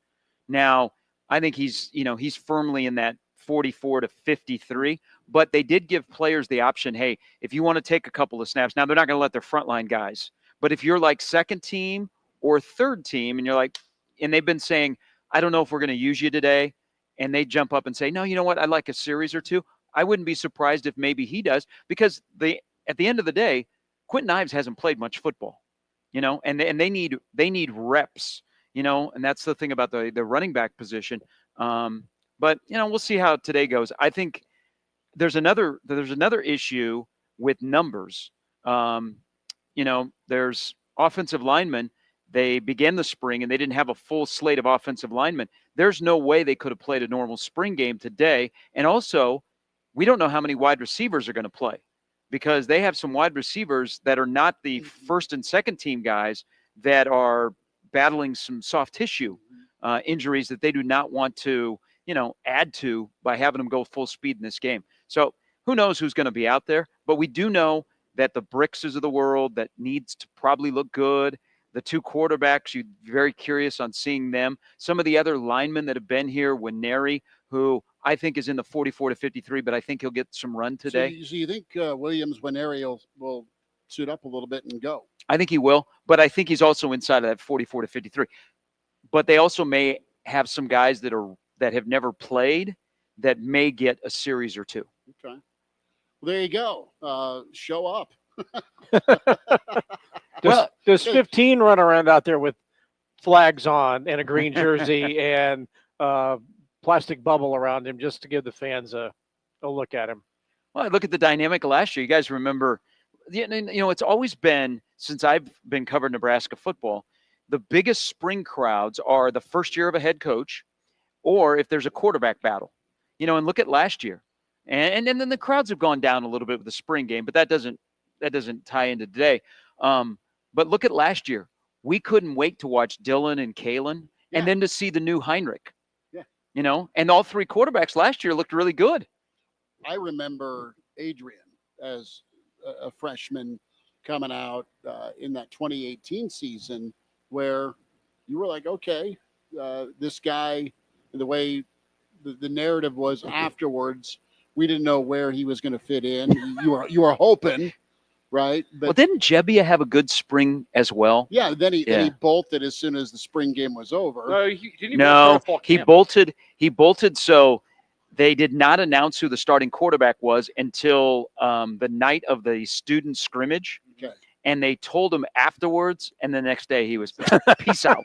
Now, I think he's firmly in that 44 to 53, but they did give players the option, hey, if you want to take a couple of snaps. Now, they're not going to let their frontline guys, but if you're like second team or third team and you're like, and they've been saying, I don't know if we're going to use you today, and they jump up and say, no, you know what, I'd like a series or two. I wouldn't be surprised if maybe he does, because at the end of the day, Quentin Ives hasn't played much football, you know, and they need reps, you know, and that's the thing about the running back position. But you know, we'll see how today goes. I think there's another issue with numbers. You know, there's offensive linemen. They began the spring and they didn't have a full slate of offensive linemen. There's no way they could have played a normal spring game today. And also, we don't know how many wide receivers are going to play, because they have some wide receivers that are not the first and second team guys that are battling some soft tissue injuries that they do not want to, you know, add to by having them go full speed in this game. So who knows who's going to be out there, but we do know that the Brickses of the world that needs to probably look good, The two quarterbacks, you're very curious on seeing them. Some of the other linemen that have been here, Winery, who I think is in the 44 to 53, but I think he'll get some run today. So you think Williams Winery will suit up a little bit and go? I think he will, but I think he's also inside of that 44 to 53. But they also may have some guys that have never played that may get a series or two. Okay. Well, there you go. Show up. Does 15 run around out there with flags on and a green jersey and plastic bubble around him just to give the fans a look at him? Well, I look at the dynamic last year. You guys remember, it's always been, since I've been covering Nebraska football, the biggest spring crowds are the first year of a head coach or if there's a quarterback battle. And look at last year. And then the crowds have gone down a little bit with the spring game, but that doesn't tie into today. But look at last year. We couldn't wait to watch Dylan and Kalen and then to see the new Heinrich. Yeah. And all three quarterbacks last year looked really good. I remember Adrian as a freshman coming out in that 2018 season where you were like, okay, this guy, the way the narrative was afterwards, we didn't know where he was going to fit in. You were hoping, right? But well, didn't Jebbia have a good spring as well? Yeah, then he bolted as soon as the spring game was over. He bolted. He bolted. So they did not announce who the starting quarterback was until the night of the student scrimmage. Okay. And they told him afterwards, and the next day he was peace out.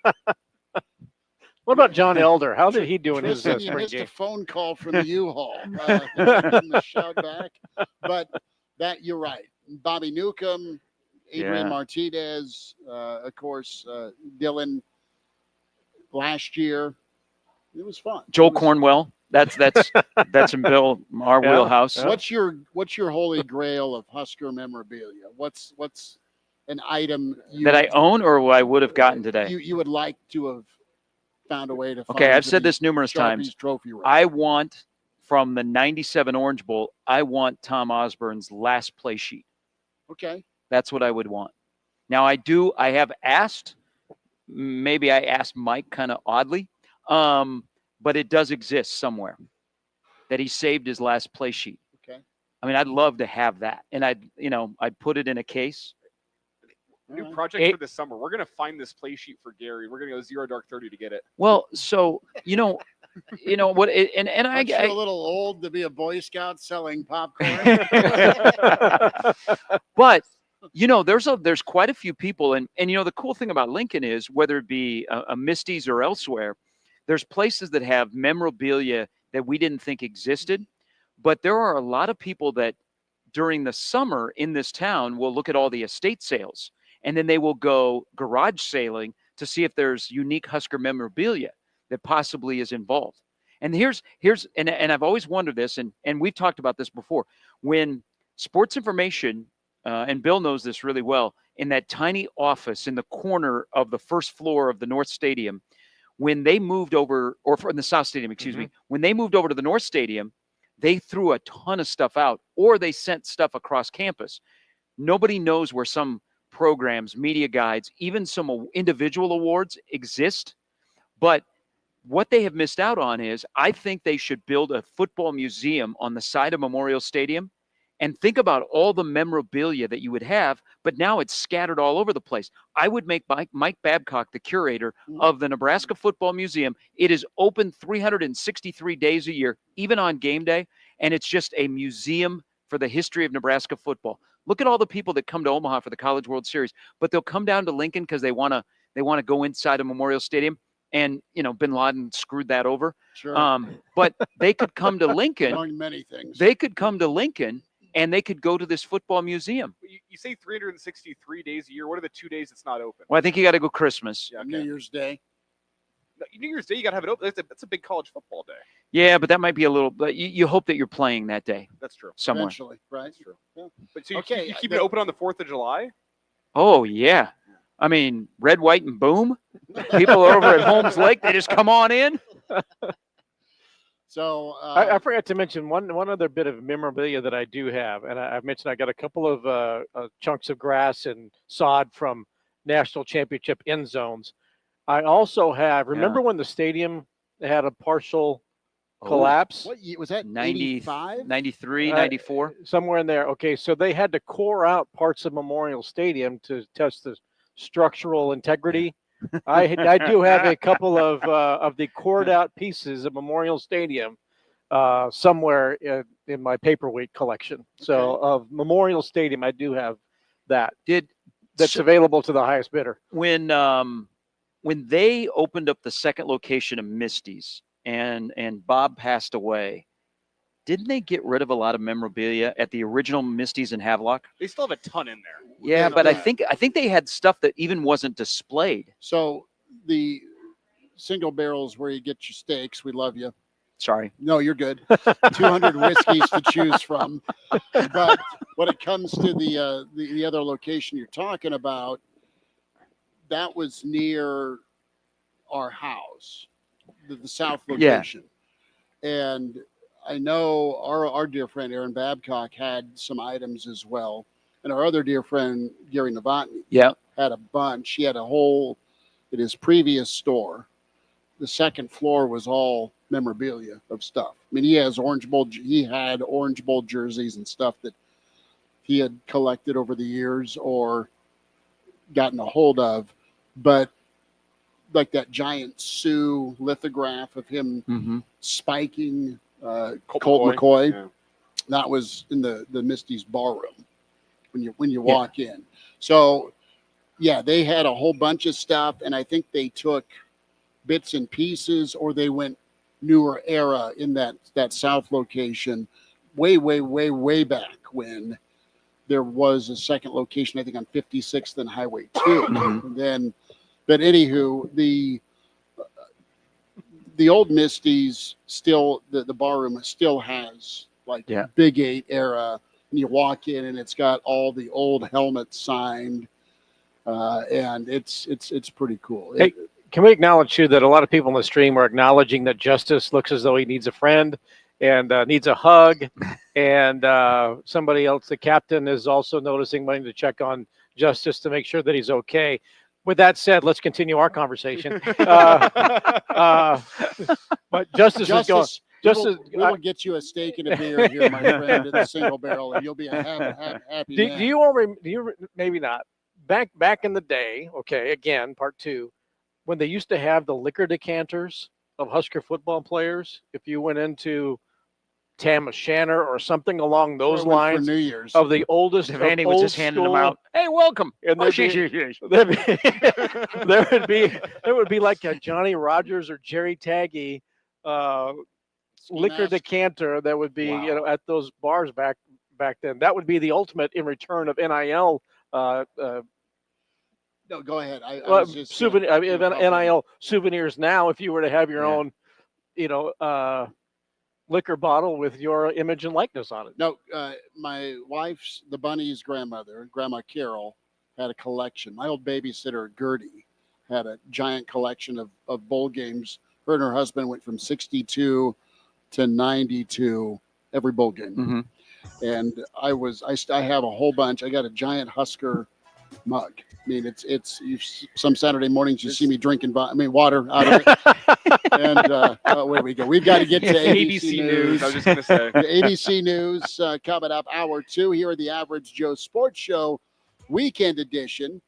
What about John Elder? How did he do in his spring He missed game? a phone call from the U-Haul. The shout back. But that you're right. Bobby Newcomb, Adrian Martinez, of course, Dylan last year. It was fun. Joel Cornwell. That's in Bill our wheelhouse. What's your holy grail of Husker memorabilia? What's an item that I own or I would have gotten today? You would like to have found a way to find. Okay, I've said this numerous times. Trophy room. I want from the 97 Orange Bowl, I want Tom Osborne's last play sheet. Okay. That's what I would want. Now I have asked, maybe I asked Mike kind of oddly, but it does exist somewhere that he saved his last play sheet. Okay. I mean, I'd love to have that. And I'd put it in a case. New project for this summer. We're gonna find this play sheet for Gary. We're gonna go 0 dark 30 to get it. Well, so what? And Aren't you a little old to be a Boy Scout selling popcorn. But there's quite a few people, and the cool thing about Lincoln is whether it be a Misty's or elsewhere, there's places that have memorabilia that we didn't think existed, but there are a lot of people that during the summer in this town will look at all the estate sales. And then they will go garage sailing to see if there's unique Husker memorabilia that possibly is involved. And here's and I've always wondered this, and we've talked about this before. When Sports Information, and Bill knows this really well, in that tiny office in the corner of the first floor of the North Stadium, when they moved over, or from the South Stadium, excuse me, when they moved over to the North Stadium, they threw a ton of stuff out, or they sent stuff across campus. Nobody knows where some programs, media guides, even some individual awards exist. But what they have missed out on is I think they should build a football museum on the side of Memorial Stadium and think about all the memorabilia that you would have, but now it's scattered all over the place. I would make Mike Babcock the curator of the Nebraska Football Museum. It is open 363 days a year, even on game day, and it's just a museum for the history of Nebraska football. Look at all the people that come to Omaha for the College World Series, but they'll come down to Lincoln because they want to go inside of Memorial Stadium. And Bin Laden screwed that over. Sure. But they could come to Lincoln. Among many things. They could come to Lincoln and they could go to this football museum. You say 363 days a year. What are the 2 days it's not open? Well, I think you got to go Christmas. Yeah, okay. New Year's Day. New Year's Day, you got to have it open. That's a big college football day. Yeah, but that might be a little. But you hope that you're playing that day. That's true. Somewhere. Eventually, right? That's true. Yeah. But so you keep it open on the 4th of July? Oh yeah. I mean, red, white, and boom. People over at Holmes Lake, they just come on in. So I forgot to mention one other bit of memorabilia that I do have, and I've mentioned I got a couple of chunks of grass and sod from national championship end zones. I also have, remember when the stadium had a partial collapse? What year was that? 95, 85? 93, 94. Somewhere in there. Okay, so they had to core out parts of Memorial Stadium to test the structural integrity. I do have a couple of the cored out pieces of Memorial Stadium somewhere in my paperweight collection. So of Memorial Stadium, I do have that. That's available to the highest bidder. When they opened up the second location of Misty's and Bob passed away, didn't they get rid of a lot of memorabilia at the original Misty's in Havelock? They still have a ton in there. Yeah, but I think they had stuff that even wasn't displayed. So the single barrels where you get your steaks, we love you. Sorry. No, you're good. 200 whiskeys to choose from. But when it comes to the other location you're talking about, that was near our house, the south location. Yeah. And I know our dear friend Aaron Babcock had some items as well. And our other dear friend Gary Novotny had a bunch. He had a whole, in his previous store, the second floor was all memorabilia of stuff. I mean, he had Orange Bowl jerseys and stuff that he had collected over the years or gotten a hold of. But like that giant Sioux lithograph of him spiking Colt McCoy, that was in the Misty's ballroom when you walk in. So yeah, they had a whole bunch of stuff, and I think they took bits and pieces, or they went newer era in that south location way back when there was a second location, I think on 56th and Highway 2. And then, but anywho, the old Misty's still, the barroom still has like Big 8 era, and you walk in and it's got all the old helmets signed, and it's pretty cool. Hey, can we acknowledge too that a lot of people in the stream are acknowledging that Justice looks as though he needs a friend and needs a hug, and somebody else, the captain, is also noticing, wanting to check on Justice to make sure that he's okay. With that said, let's continue our conversation. But Justice is going. Justice, we will get you a steak and a beer here, my friend, in the single barrel, and you'll be a happy man. Do you maybe not back in the day? Okay, again, part two, when they used to have the liquor decanters of Husker football players. If you went into Tam O'Shanter or something along those lines, for New Year's, of the oldest, Vandy was just handing them out. Hey, welcome. And there would be like a Johnny Rogers or Jerry Taggy liquor decanter that would be at those bars back then. That would be the ultimate in return of NIL. No, go ahead. NIL souvenirs now. If you were to have your own, liquor bottle with your image and likeness on it. No, my wife's, the Bunny's grandmother, Grandma Carol, had a collection. My old babysitter, Gertie, had a giant collection of bowl games. Her and her husband went from 62 to 92 every bowl game. And I have a whole bunch. I got a giant Husker mug. I mean, it's some Saturday mornings you see me drinking water out of it. And where we go, we've got to get to ABC News. I was just going to say. The ABC News coming up, hour 2 here at the Average Joe Sports Show Weekend Edition.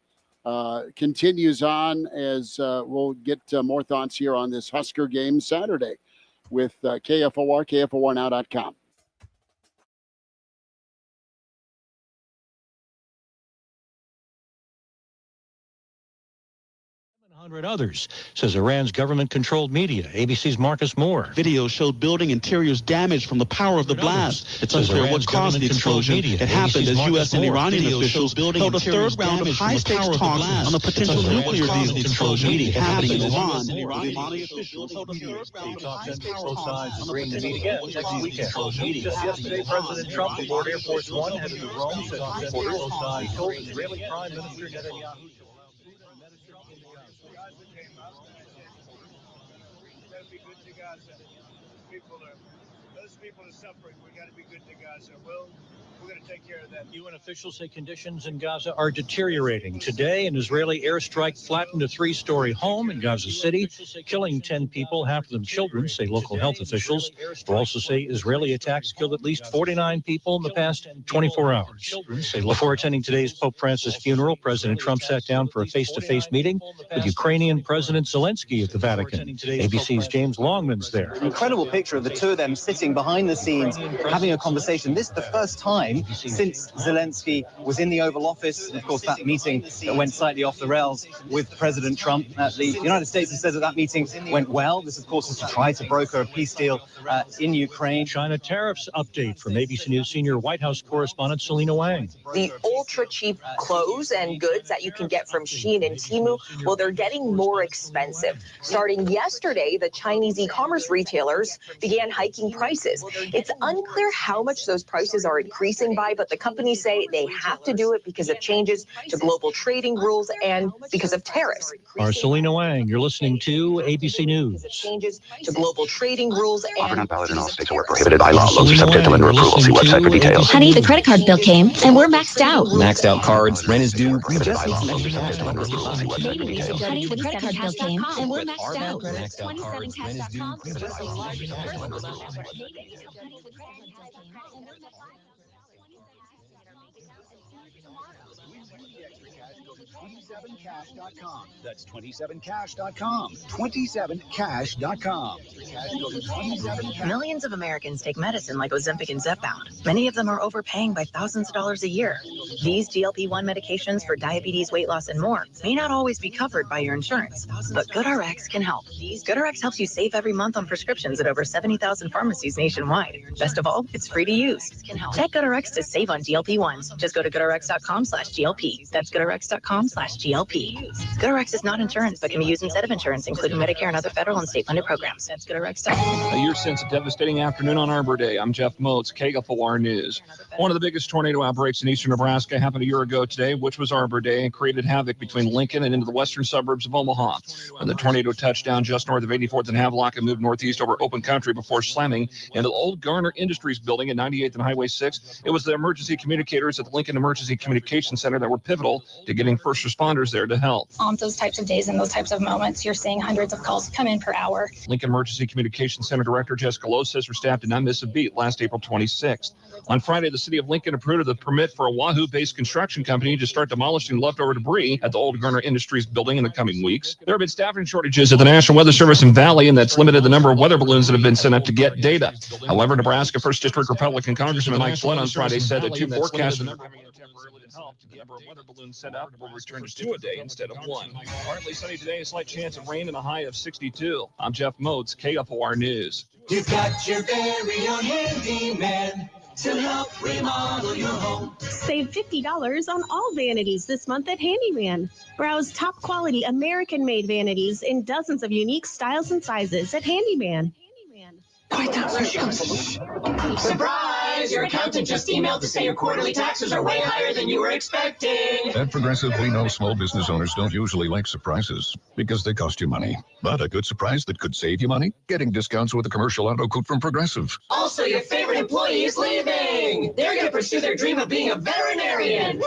Continues on as we'll get more thoughts here on this Husker game Saturday with KFOR, KFORnow.com. 100 others, says Iran's government-controlled media. ABC's Marcus Moore. Videos showed building interiors damaged from the power of the blast. It's unclear what caused the explosion. It happened as U.S. and Iranian officials held a third round of high-stakes talks on a potential nuclear deal explosion happening in Iran. Iranian officials held a third round of high-stakes talks on a potential nuclear deal explosion. Just yesterday, President Trump aboard Air Force One headed to Rome. He told Israeli Prime Minister Netanyahu. Those people are suffering. We got to be good to Gaza. We're going to take care of them. UN officials say conditions in Gaza are deteriorating. Today, an Israeli airstrike flattened a 3-story home in Gaza City, killing 10 people, half of them children, say local health officials, who also say Israeli attacks killed at least 49 people in the past 24 hours. Before attending today's Pope Francis funeral, President Trump sat down for a face-to-face meeting with Ukrainian President Zelensky at the Vatican. ABC's James Longman's there. Incredible picture of the two of them sitting behind the scenes, having a conversation. This is the first time since Zelensky was in the Oval Office. And of course, that meeting that went slightly off the rails with President Trump. The United States has said that meeting went well. This, of course, is to try to broker a peace deal in Ukraine. China tariffs update from ABC News senior White House correspondent Selena Wang. The ultra-cheap clothes and goods that you can get from Shein and Temu, well, they're getting more expensive. Starting yesterday, the Chinese e-commerce retailers began hiking prices. It's unclear how much those prices are increasing by, but the companies say they have to do it because of changes to global trading rules and because of tariffs. Our Selena Wang, you're listening to ABC News. Changes to global trading rules and offered not valid in all states or were prohibited by law. Loans are subject to lender approval. See website for details. Honey, the credit card bill came and we're maxed out. Maxed out cards, rent is due. We just need Honey, the credit card bill came and we're maxed out. 27cash.com. .com. That's 27cash.com. 27cash.com. Millions of Americans take medicine like Ozempic and Zepbound. Many of them are overpaying by thousands of dollars a year. These GLP-1 medications for diabetes, weight loss, and more may not always be covered by your insurance, but GoodRx can help. GoodRx helps you save every month on prescriptions at over 70,000 pharmacies nationwide. Best of all, it's free to use. Check GoodRx to save on GLP-1s. Just go to GoodRx.com/GLP. That's GoodRx.com/GLP. GoodRx is not insurance, but can be used instead of insurance, including Medicare and other federal and state-funded programs. That's GoodRx.com. A year since a devastating afternoon on Arbor Day. I'm Jeff Moats, KFOR News. One of the biggest tornado outbreaks in eastern Nebraska happened a year ago today, which was Arbor Day, and created havoc between Lincoln and into the western suburbs of Omaha. When the tornado touched down just north of 84th and Havelock and moved northeast over open country before slamming into the old Garner Industries building at 98th and Highway 6, it was the emergency communicators at the Lincoln Emergency Communication Center that were pivotal to getting first responders there to help. On those types of days and those types of moments, you're seeing hundreds of calls come in per hour. Lincoln Emergency Communication Center Director Jessica Lowe says her staff did not miss a beat last April 26th. On Friday, the city of Lincoln approved the permit for a Wahoo-based construction company to start demolishing leftover debris at the old Garner Industries building in the coming weeks. There have been staffing shortages at the National Weather Service in Valley, and that's limited the number of weather balloons that have been sent up to get data. However, Nebraska 1st District Republican Congressman Mike Flynn on Friday said that two forecasters are coming in temporarily to help to the number of weather balloons sent up will return to 2 a day instead of 1. Partly sunny today, a slight chance of rain and a high of 62. I'm Jeff Moats, KFOR News. You've got your very own handyman to help remodel your home. Save $50 on all vanities this month at Handyman. Browse top quality American-made vanities in dozens of unique styles and sizes at Handyman. Surprise! Your accountant just emailed to say your quarterly taxes are way higher than you were expecting. At Progressive, we know small business owners don't usually like surprises because they cost you money. But a good surprise that could save you money? Getting discounts with a commercial auto quote from Progressive. Also, your favorite employee is leaving. They're going to pursue their dream of being a veterinarian.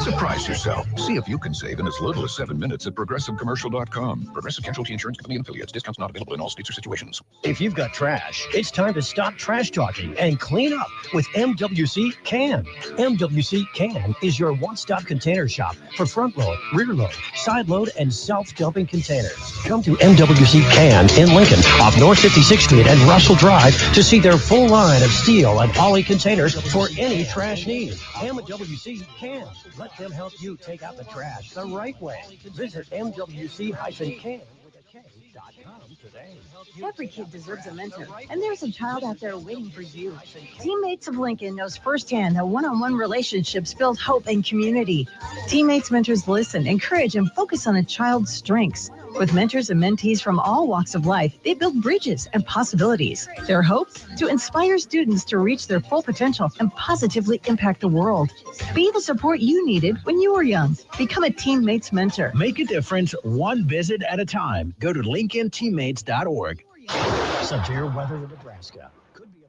Surprise yourself. See if you can save in as little as 7 minutes at ProgressiveCommercial.com. Progressive Casualty Insurance Company and affiliates. Discounts not available in all states or situations. If you've got trash, it's time to stop trash talking and clean up with MWC Can. MWC Can is your one-stop container shop for front load, rear load, side load, and self-dumping containers. Come to MWC Can in Lincoln off North 56th Street and Russell Drive to see their full line of steel and poly containers for any trash need. MWC Can. Let them help you take out the trash the right way. Visit MWC-Can. Today. Every kid deserves a mentor, and there's a child out there waiting for you. Teammates of Lincoln knows firsthand that one-on-one relationships build hope and community. Teammates mentors listen, encourage, and focus on a child's strengths. With mentors and mentees from all walks of life, they build bridges and possibilities. Their hope? To inspire students to reach their full potential and positively impact the world. Be the support you needed when you were young. Become a Teammates mentor. Make a difference one visit at a time. Go to LincolnTeammates.org. Severe weather in Nebraska. Could be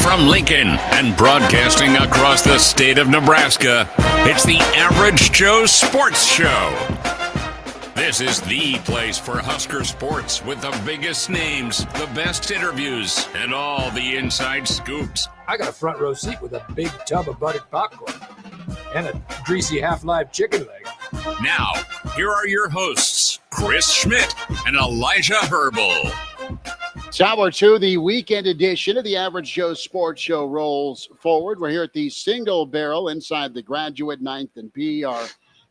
From Lincoln and broadcasting across the state of Nebraska, it's the Average Joe Sports Show. This is the place for Husker sports with the biggest names, the best interviews, and all the inside scoops. I got a front row seat with a big tub of buttered popcorn and a greasy half-live chicken leg. Now, here are your hosts, Chris Schmidt and Elijah Herbel. Hour 2, the weekend edition of the Average Joe Sports Show rolls forward. We're here at the Single Barrel inside the Graduate 9th and P, our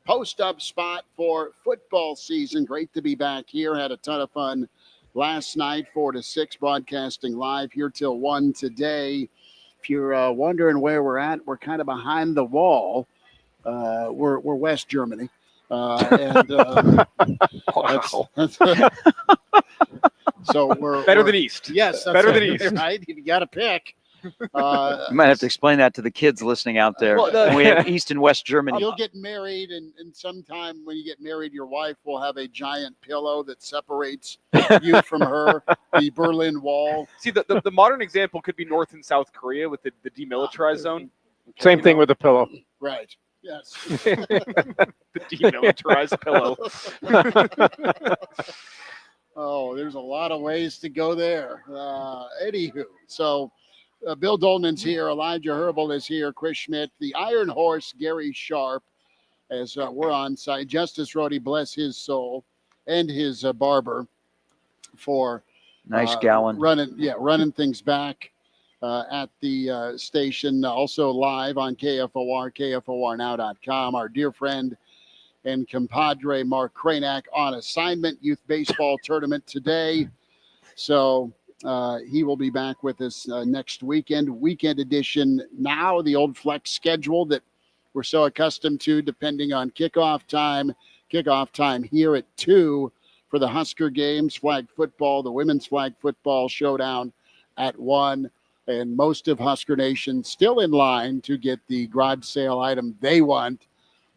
post-up spot for football season. Great to be back here. Had a ton of fun last night, 4 to 6, broadcasting live here till 1 today. If you're wondering where we're at, we're kind of behind the wall. We're West Germany. Wow. So we're better than East. Yes, that's better right. than East. Right? You got to pick. You might have to explain that to the kids listening out there. Well, we have East and West Germany. You'll get married, and sometime when you get married, your wife will have a giant pillow that separates you from her, the Berlin Wall. See, the modern example could be North and South Korea with the demilitarized zone. Same thing with the pillow. Right. Yes. The demilitarized pillow. Oh, there's a lot of ways to go there. Anywho, so Bill Doleman's here, Elijah Herbel is here, Chris Schmidt, the Iron Horse, Gary Sharp, as we're on site. Justice Rhody, bless his soul, and his barber for nice gallon running things back at the station. Also live on KFOR, KFORnow.com. Our dear friend and compadre Mark Cranack on assignment, youth baseball tournament today. So he will be back with us next weekend edition. Now the old flex schedule that we're so accustomed to, depending on kickoff time here at 2 for the Husker Games, flag football, the women's flag football showdown at 1. And most of Husker Nation still in line to get the garage sale item they want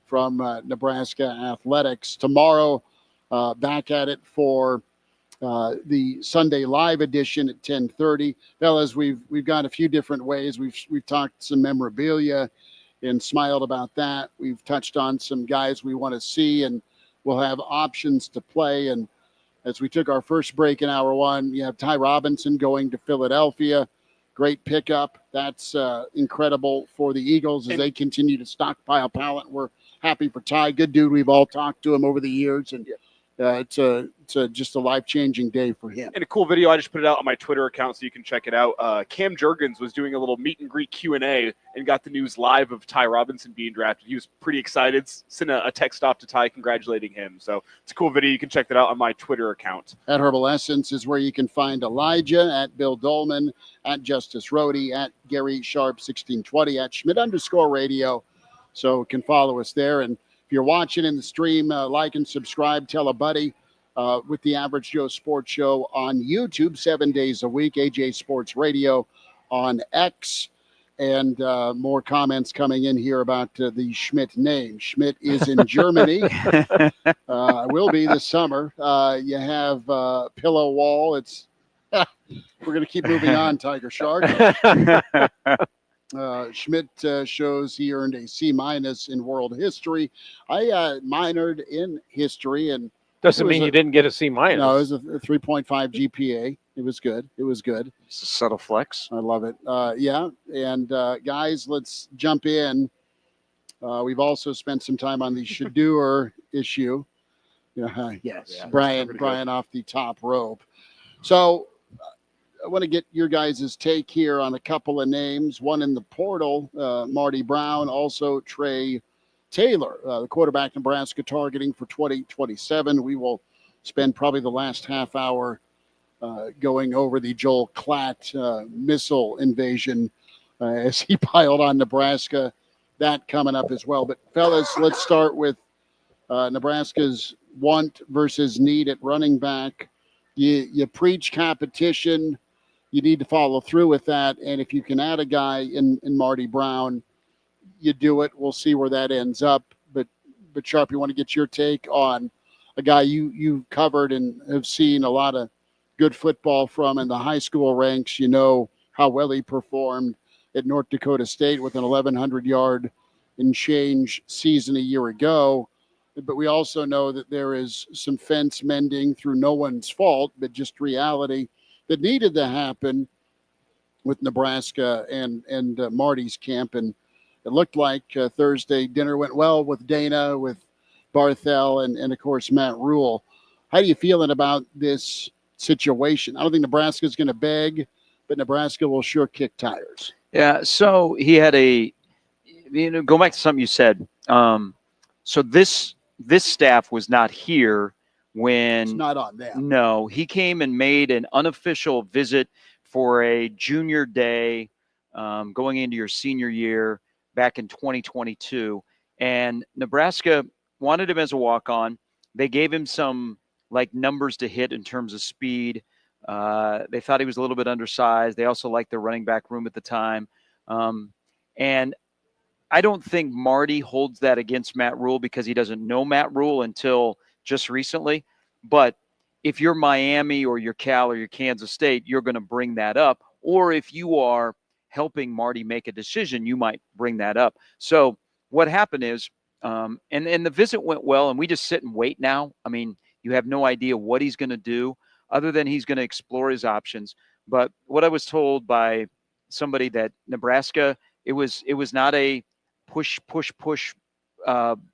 from Nebraska Athletics. Tomorrow, back at it for the Sunday live edition at 10:30. Fellas, we've got a few different ways. We've talked some memorabilia and smiled about that. We've touched on some guys we want to see, and we'll have options to play. And as we took our first break in hour 1, you have Ty Robinson going to Philadelphia. Great pickup. That's incredible for the Eagles as they continue to stockpile talent. We're happy for Ty. Good dude. We've all talked to him over the years, and it's just a life-changing day for him. And a cool video. I just put it out on my Twitter account so you can check it out. Cam Jurgens was doing a little meet and greet Q&A and got the news live of Ty Robinson being drafted. He was pretty excited. Sent a text off to Ty congratulating him. So it's a cool video. You can check that out on my Twitter account. At Herbal Essence is where you can find Elijah, at Bill Doleman, at Justice Rhody, at Gary Sharp 1620, at Schmidt_radio. So you can follow us there. And if you're watching in the stream, like and subscribe. Tell a buddy with the Average Joe Sports Show on YouTube 7 days a week. AJ Sports Radio on X. And more comments coming in here about the Schmidt name. Schmidt is in Germany. Will be this summer. You have Pillow Wall. It's we're going to keep moving on, Tiger Shark. Schmidt shows he earned a C- in world history. I minored in history, and doesn't mean you didn't get a C-. No, it was a 3.5 GPA. It was good. It's a subtle flex. I love it. Yeah, and guys, let's jump in. We've also spent some time on the Shedeur issue. Yes, yeah, Brian off the top rope. So I want to get your guys' take here on a couple of names. One in the portal, Marty Brown, also Trey Taylor, the quarterback Nebraska targeting for 2027. We will spend probably the last half hour going over the Joel Klatt missile invasion as he piled on Nebraska. That coming up as well. But fellas, let's start with Nebraska's want versus need at running back. You preach competition. You need to follow through with that. And if you can add a guy in Marty Brown, you do it. We'll see where that ends up. But Sharp, you want to get your take on a guy you've covered and have seen a lot of good football from in the high school ranks. You know how well he performed at North Dakota State with an 1,100-yard and change season a year ago. But we also know that there is some fence mending through no one's fault, but just reality that needed to happen with Nebraska and Marty's camp. And it looked like Thursday dinner went well with Dana, with Barthel, and of course, Matt Rule. How are you feeling about this situation? I don't think Nebraska's going to beg, but Nebraska will sure kick tires. Yeah, so he had go back to something you said. So this staff was not here when. It's not on them. No, he came and made an unofficial visit for a junior day going into your senior year back in 2022. And Nebraska wanted him as a walk-on. They gave him some numbers to hit in terms of speed. They thought he was a little bit undersized. They also liked their running back room at the time. And I don't think Marty holds that against Matt Rule because he doesn't know Matt Rule until just recently. But if you're Miami or you're Cal or you're Kansas State, you're going to bring that up. Or if you are helping Marty make a decision, you might bring that up. So what happened is, and the visit went well, and we just sit and wait now. I mean, you have no idea what he's going to do other than he's going to explore his options. But what I was told by somebody that Nebraska, it was not a push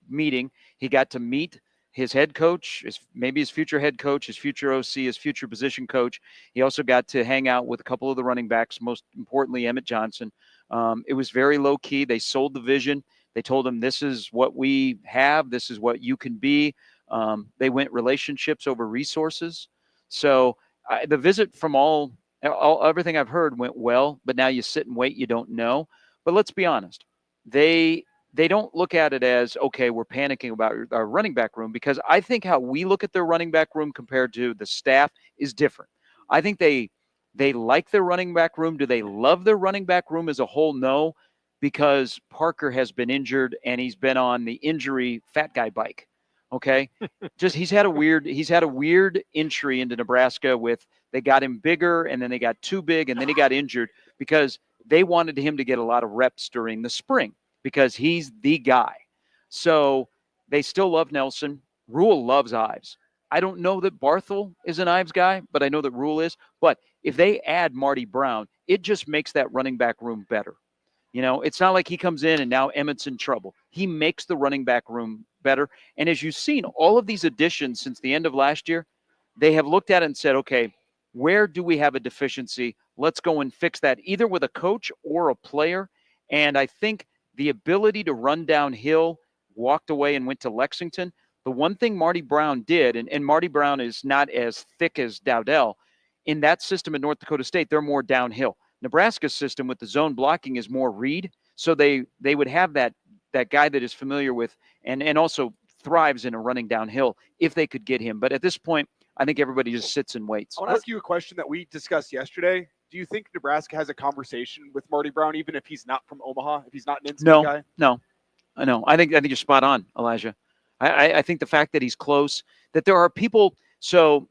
meeting. He got to meet his head coach, maybe his future head coach, his future OC, his future position coach. He also got to hang out with a couple of the running backs, most importantly, Emmett Johnson. It was very low key. They sold the vision. They told him, this is what we have. This is what you can be. They went relationships over resources. So the visit from everything I've heard went well, but now you sit and wait. You don't know. But let's be honest. They don't look at it as, okay, we're panicking about our running back room, because I think how we look at their running back room compared to the staff is different. I think they like their running back room. Do they love their running back room as a whole? No, because Parker has been injured and he's been on the injury fat guy bike. Okay. He's had a weird entry into Nebraska they got him bigger and then they got too big and then he got injured because they wanted him to get a lot of reps during the spring, because he's the guy. So they still love Nelson. Rule loves Ives. I don't know that Barthel is an Ives guy, but I know that Rule is. But if they add Marty Brown, it just makes that running back room better. It's not like he comes in and now Emmett's in trouble. He makes the running back room better. And as you've seen, all of these additions since the end of last year, they have looked at it and said, okay, where do we have a deficiency? Let's go and fix that, either with a coach or a player. And I think the ability to run downhill, walked away and went to Lexington. The one thing Marty Brown did, and Marty Brown is not as thick as Dowdell, in that system at North Dakota State, they're more downhill. Nebraska's system with the zone blocking is more read. So they would have that guy that is familiar with and also thrives in a running downhill if they could get him. But at this point, I think everybody just sits and waits. I want to ask you a question that we discussed yesterday. Do you think Nebraska has a conversation with Marty Brown, even if he's not from Omaha, if he's not an in-state guy? No. I think you're spot on, Elijah. I think the fact that he's close, that there are people. So,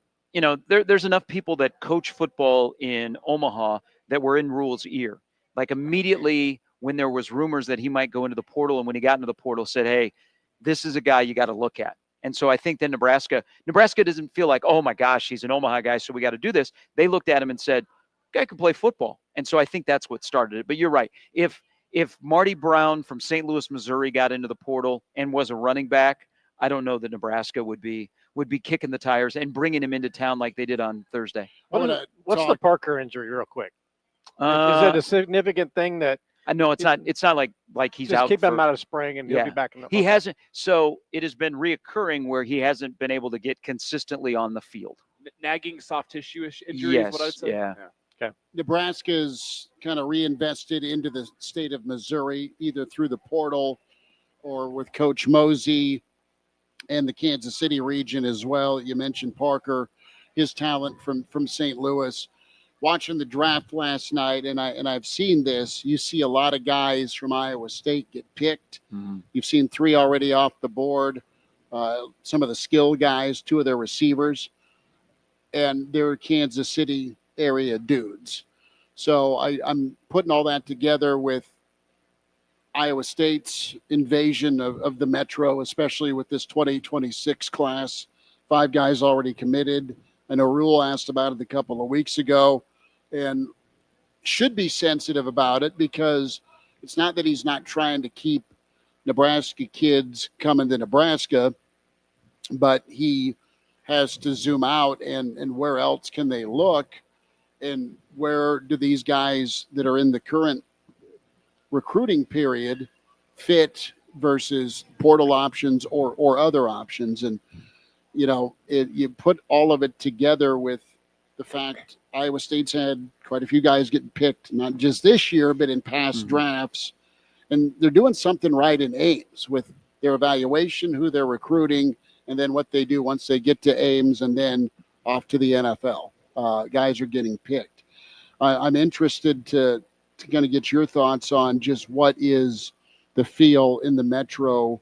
there's enough people that coach football in Omaha that were in Rule's ear. Like immediately when there was rumors that he might go into the portal, and when he got into the portal, said, hey, this is a guy you got to look at. And so I think then Nebraska doesn't feel like, oh my gosh, he's an Omaha guy, so we got to do this. They looked at him and said, guy can play football. And so I think that's what started it. But you're right. If Marty Brown from St. Louis, Missouri got into the portal and was a running back, I don't know that Nebraska would be kicking the tires and bringing him into town like they did on Thursday. What's the Parker injury, real quick? Is it a significant thing that? No, it's not. It's not like he's just out. Keep him out of spring, and he'll be back in the. He hasn't. So it has been reoccurring where he hasn't been able to get consistently on the field. Nagging soft tissue injury yes, is what I'd say. Yeah. Okay. Nebraska's kind of reinvested into the state of Missouri, either through the portal or with Coach Mosey and the Kansas City region as well. You mentioned Parker, his talent from St. Louis. Watching the draft last night, and I've seen this, you see a lot of guys from Iowa State get picked. Mm-hmm. You've seen 3 already off the board. Some of the skill guys, 2 of their receivers, and they're Kansas City area dudes. So I'm putting all that together with Iowa State's invasion of the Metro, especially with this 2026 class. 5 guys already committed. I know Rule asked about it a couple of weeks ago and should be sensitive about it because it's not that he's not trying to keep Nebraska kids coming to Nebraska, but he has to zoom out and where else can they look, and where do these guys that are in the current recruiting period fit versus portal options or other options. And you put all of it together with the fact Iowa State's had quite a few guys getting picked, not just this year, but in past drafts. And they're doing something right in Ames with their evaluation, who they're recruiting, and then what they do once they get to Ames and then off to the NFL. Guys are getting picked. I'm interested to kind of get your thoughts on just what is the feel in the Metro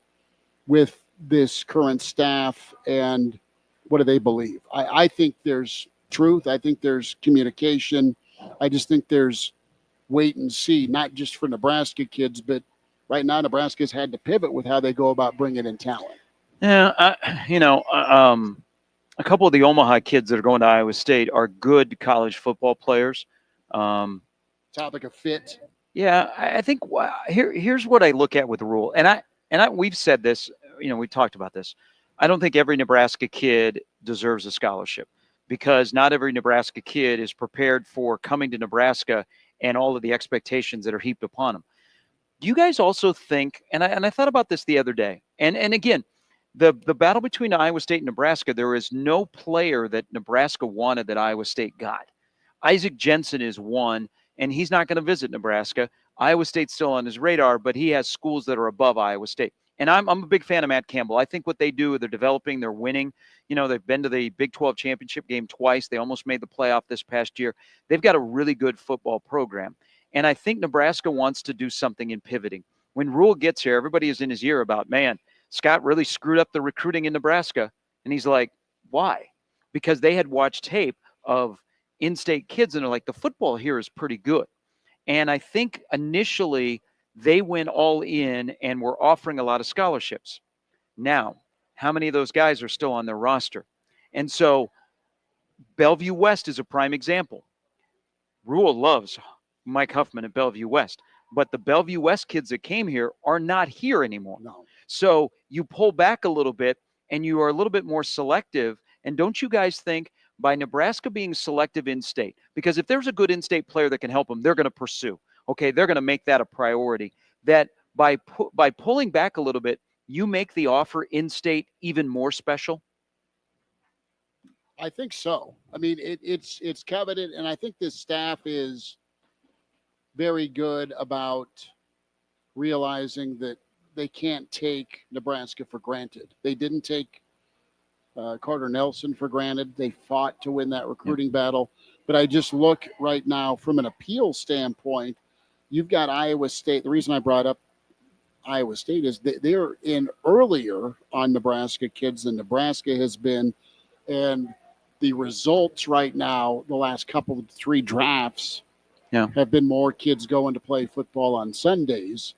with this current staff and what do they believe? I think there's truth. I think there's communication. I just think there's wait and see, not just for Nebraska kids, but right now Nebraska's had to pivot with how they go about bringing in talent. Yeah, a couple of the Omaha kids that are going to Iowa State are good college football players. Topic of fit. Yeah, I think here's what I look at with the Rule, and we've said this. We've talked about this. I don't think every Nebraska kid deserves a scholarship because not every Nebraska kid is prepared for coming to Nebraska and all of the expectations that are heaped upon them. Do you guys also think, and I thought about this the other day, and again, the battle between Iowa State and Nebraska, there is no player that Nebraska wanted that Iowa State got. Isaac Jensen is one, and he's not going to visit Nebraska. Iowa State's still on his radar, but he has schools that are above Iowa State. And I'm a big fan of Matt Campbell. I think what they do, they're developing, they're winning. They've been to the Big 12 championship game twice. They almost made the playoff this past year. They've got a really good football program. And I think Nebraska wants to do something in pivoting. When Rule gets here, everybody is in his ear about, man, Scott really screwed up the recruiting in Nebraska. And he's like, why? Because they had watched tape of in-state kids and they're like, the football here is pretty good. And I think initially they went all in and were offering a lot of scholarships. Now, how many of those guys are still on their roster? And so Bellevue West is a prime example. Rule loves Mike Huffman at Bellevue West, but the Bellevue West kids that came here are not here anymore. No. So you pull back a little bit and you are a little bit more selective. And don't you guys think by Nebraska being selective in-state, because if there's a good in-state player that can help them, they're going to pursue. Okay, they're going to make that a priority. That by pulling back a little bit, you make the offer in-state even more special? I think so. I mean, it's coveted, and I think this staff is very good about realizing that they can't take Nebraska for granted. They didn't take Carter Nelson for granted. They fought to win that recruiting battle. But I just look right now from an appeal standpoint, you've got Iowa State. The reason I brought up Iowa State is they're in earlier on Nebraska kids than Nebraska has been. And the results right now, the last couple of 3 drafts, have been more kids going to play football on Sundays,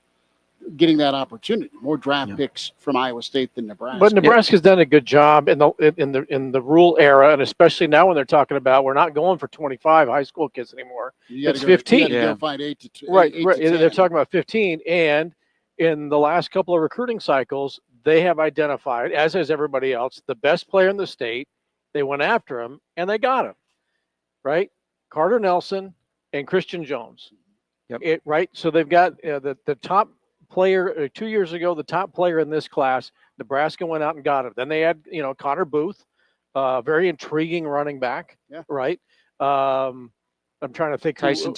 getting that opportunity. More draft picks from Iowa State than Nebraska. But Nebraska's done a good job in the Rule era, and especially now when they're talking about we're not going for 25 high school kids anymore. It's 15. You gotta find 8 to 10. Right. They're talking about 15, and in the last couple of recruiting cycles, they have identified, as has everybody else, the best player in the state. They went after him, and they got him. Right? Carter Nelson and Christian Jones. Yep. Right? So they've got the top player 2 years ago, the top player in this class. Nebraska went out and got him. Then they had, Connor Booth, very intriguing running back. Yeah. Right. I'm trying to think. Tyson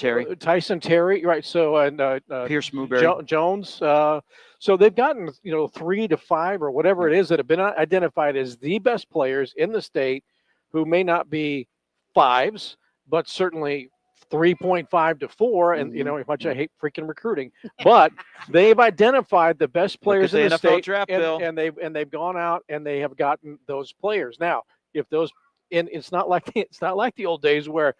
Terry. Right. So, and Pierce Mooberry. Jones. So they've gotten, 3 to 5 or whatever it is that have been identified as the best players in the state who may not be 5s, but certainly 3.5 to 4, and as much I hate freaking recruiting, but they've identified the best players in the state, draft, and they've gone out and they have gotten those players. Now, if those, and it's not like the old days where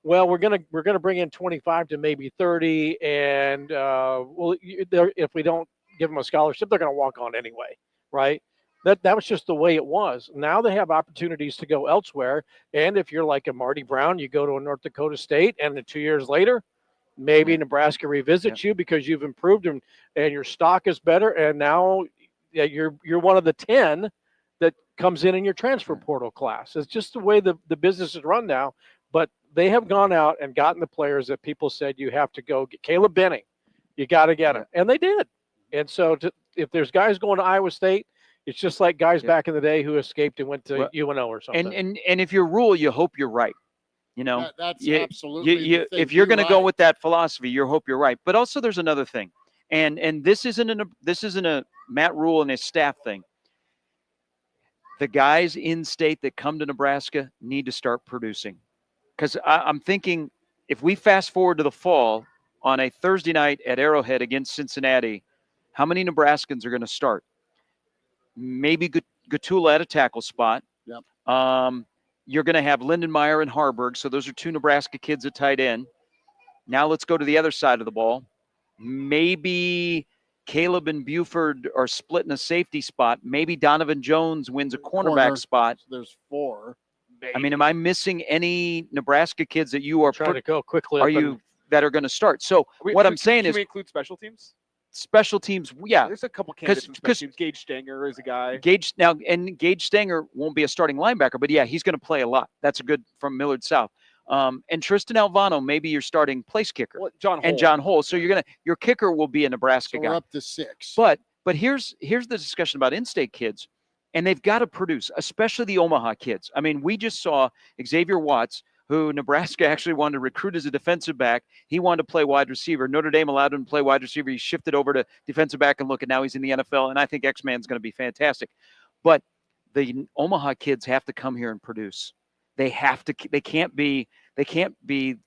well, we're gonna bring in 25 to maybe 30, and if we don't give them a scholarship, they're gonna walk on anyway, right? That was just the way it was. Now they have opportunities to go elsewhere, and if you're like a Marty Brown, you go to a North Dakota State, and then 2 years later, maybe Nebraska revisits you because you've improved and your stock is better, and now you're one of the 10 that comes in your transfer portal class. It's just the way the business is run now. But they have gone out and gotten the players that people said you have to go get. Caleb Benning, you got to get him, and they did. And so if there's guys going to Iowa State, it's just like guys back in the day who escaped and went to UNO or something. And if you're Rule, you hope you're right. You know, that's absolutely. If you're going to go with that philosophy, you hope you're right. But also, there's another thing, and this isn't a Matt Rule and his staff thing. The guys in state that come to Nebraska need to start producing, because I'm thinking if we fast forward to the fall on a Thursday night at Arrowhead against Cincinnati, how many Nebraskans are going to start? Maybe Gatula at a tackle spot. Yep. You're going to have Lindenmeyer and Harburg. So those are two Nebraska kids at tight end. Now let's go to the other side of the ball. Maybe Caleb and Buford are splitting a safety spot. Maybe Donovan Jones wins a cornerback spot. There's 4. I mean, am I missing any Nebraska kids that you are trying to go quickly? That are going to start? So what I'm saying is, can we include special teams? Special teams, yeah. There's a couple candidates from special teams. Gage Stanger is a guy. Gage Stanger won't be a starting linebacker, but yeah, he's going to play a lot. That's a good from Millard South. And Tristan Alvano, maybe your starting place kicker. Well, John Hole. So your kicker will be a Nebraska guy. We're up to 6. But here's the discussion about in-state kids, and they've got to produce, especially the Omaha kids. I mean, we just saw Xavier Watts, who Nebraska actually wanted to recruit as a defensive back. He wanted to play wide receiver. Notre Dame allowed him to play wide receiver. He shifted over to defensive back, and look, and now he's in the NFL, and I think X-Man's going to be fantastic. But the Omaha kids have to come here and produce. They have to. They can't be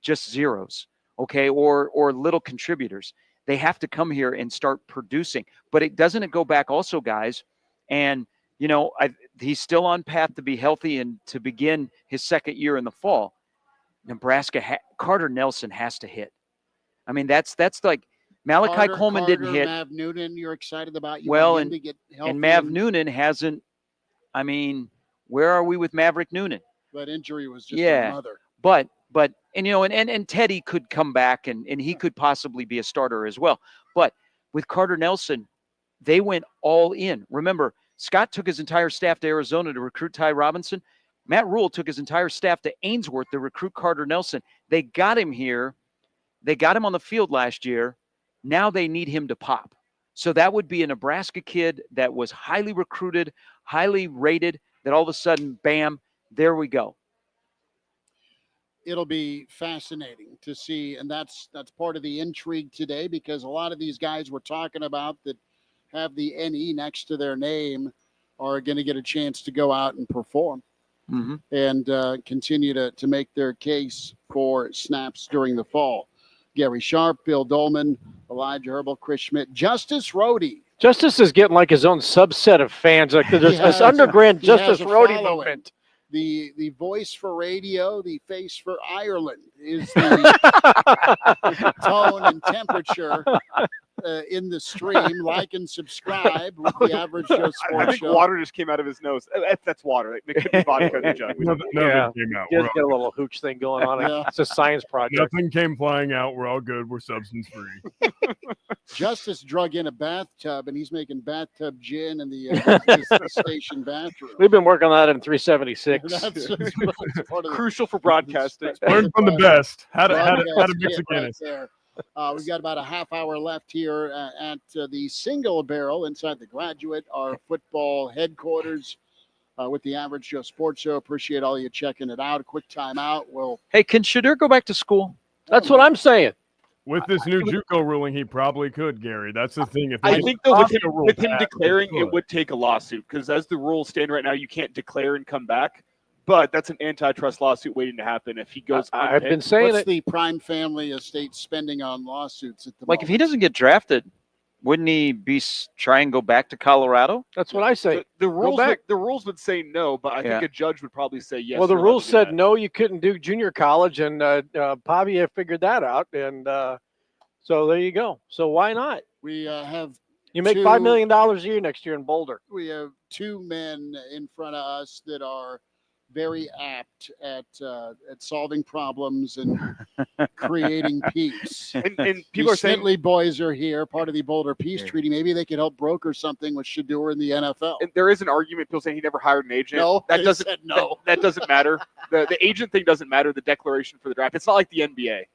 just zeros, okay, or little contributors. They have to come here and start producing. But doesn't go back also, guys, and he's still on path to be healthy and to begin his second year in the fall. Nebraska, Carter Nelson has to hit. I mean, that's like Malachi Coleman didn't hit. Mav Noonan, you're excited about. To get healthy. And Mav Noonan hasn't. I mean, where are we with Maverick Noonan? That injury was just another. But and Teddy could come back and he could possibly be a starter as well. But with Carter Nelson, they went all in. Remember, Scott took his entire staff to Arizona to recruit Ty Robinson. Matt Rule took his entire staff to Ainsworth to recruit Carter Nelson. They got him here. They got him on the field last year. Now they need him to pop. So that would be a Nebraska kid that was highly recruited, highly rated, that all of a sudden, bam, there we go. It'll be fascinating to see, and that's part of the intrigue today, because a lot of these guys we're talking about that have the NE next to their name are going to get a chance to go out and perform. Mm-hmm. And continue to make their case for snaps during the fall. Gary Sharp, Bill Doleman, Elijah Herbel, Chris Schmidt, Justice Rhody. Justice is getting like his own subset of fans. Like there's this underground Justice Rhody movement. The voice for radio, the face for Ireland is the tone and temperature in the stream. Like and subscribe with the Average Joe Sports I think Show. water just came out of his nose. That's water. It could be vodka in the jug. Nothing came out. Just get a little hooch thing going on. Yeah. It's a science project. Nothing came flying out. We're all good. We're substance free. Justice drug in a bathtub, and he's making bathtub gin in the station bathroom. We've been working on that in 376. That's part of crucial for broadcasting. Learn from the best. How to mix a Guinness. Right there. We've got about a half hour left here at the Single Barrel inside the Graduate, our football headquarters with the Average Joe Sports Show. Appreciate all you checking it out. A quick timeout. Hey, can Shedeur go back to school? That's what I'm saying. With this new JUCO ruling, he probably could, Gary. That's the thing. I think though, with him declaring, it would take a lawsuit, because as the rules stand right now, you can't declare and come back. But that's an antitrust lawsuit waiting to happen if he goes. I've been saying What's the Prime family estate spending on lawsuits at the moment? If he doesn't get drafted, Wouldn't he try and go back to Colorado? That's what I say. The rules would say no, but I think a judge would probably say yes. Well, the rules said no, you couldn't do junior college, and Pavia figured that out, and so there you go. So why not? We have. You make $5 million a year next year in Boulder. We have two men in front of us that are very apt at solving problems and creating peace. And people are saying Snitley boys are here, part of the Boulder Peace Treaty. Maybe they could help broker something with Shedeur in the NFL. And there is an argument. People saying he never hired an agent. No, that doesn't. No, that doesn't matter. The agent thing doesn't matter. The declaration for the draft. It's not like the NBA.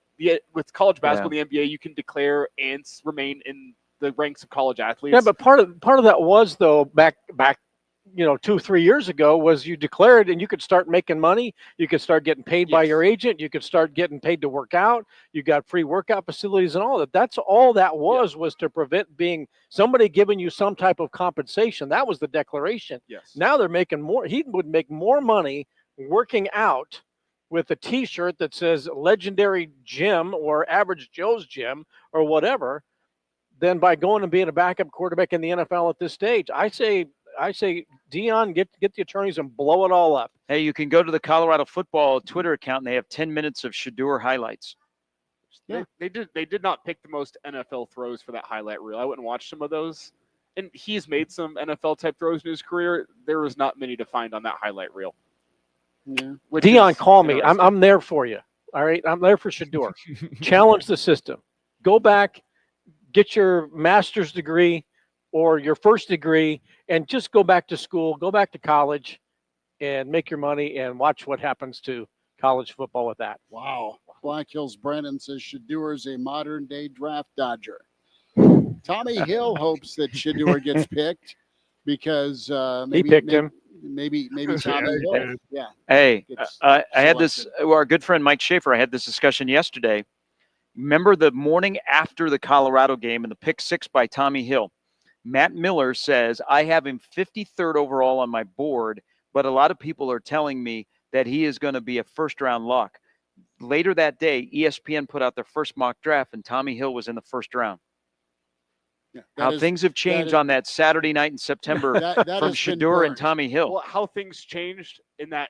With college basketball, the NBA, you can declare and remain in the ranks of college athletes. Yeah, but part of that was though back 2-3 years ago was you declared and you could start making money. You could start getting paid by your agent. You could start getting paid to work out. You got free workout facilities and all that. That's all that was to prevent being somebody giving you some type of compensation. That was the declaration. Yes. Now they're making more. He would make more money working out with a T-shirt that says Legendary Gym or Average Joe's Gym or whatever than by going and being a backup quarterback in the NFL at this stage. I say, Dion, get the attorneys and blow it all up. Hey, you can go to the Colorado football Twitter account and they have 10 minutes of Shedeur highlights. Yeah. They did not pick the most NFL throws for that highlight reel. I went and watched some of those. And he's made some NFL type throws in his career. There was not many to find on that highlight reel. Yeah. Dion, call me. I'm there for you. All right. I'm there for Shedeur. Challenge the system. Go back, get your master's degree or your first degree, and just go back to school, go back to college, and make your money and watch what happens to college football with that. Wow. Black Hills Brennan says Shedeur is a modern-day draft dodger. Tommy Hill hopes that Shedeur gets picked because he picked him. Maybe Tommy Hill. Yeah. Hey, I had this. Our good friend Mike Schaefer. I had this discussion yesterday. Remember the morning after the Colorado game and the pick 6 by Tommy Hill. Matt Miller says, I have him 53rd overall on my board, but a lot of people are telling me that he is going to be a first-round lock. Later that day, ESPN put out their first mock draft, and Tommy Hill was in the first round. Yeah, how things have changed on that Saturday night in September from Shedeur and Tommy Hill. Well, how things changed in that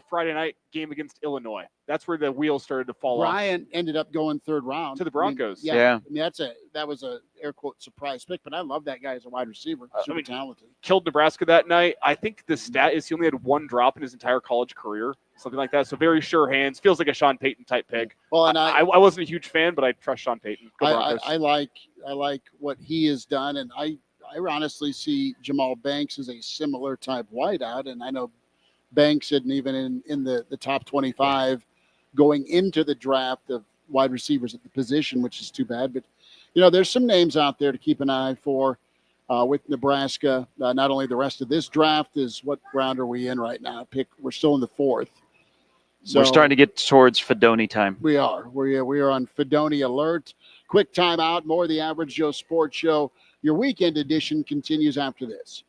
Friday night game against Illinois. That's where the wheels started to fall off. Ryan ended up going 3rd round to the Broncos. I mean, that was a air quote surprise pick, but I love that guy as a wide receiver. Super talented. Killed Nebraska that night. I think the stat is he only had 1 drop in his entire college career, something like that. So very sure hands. Feels like a Sean Payton type pick. Well, and I wasn't a huge fan, but I trust Sean Payton. I like what he has done, and I honestly see Jamal Banks as a similar type wideout, and I know Banks isn't even in the top 25 going into the draft of wide receivers at the position, which is too bad. But, there's some names out there to keep an eye for with Nebraska. Not only the rest of this draft is what round are we in right now? We're still in the 4th. So we're starting to get towards Fedoni time. We are. We are on Fedoni alert. Quick timeout. More of the Average Joe Sports Show. Your weekend edition continues after this.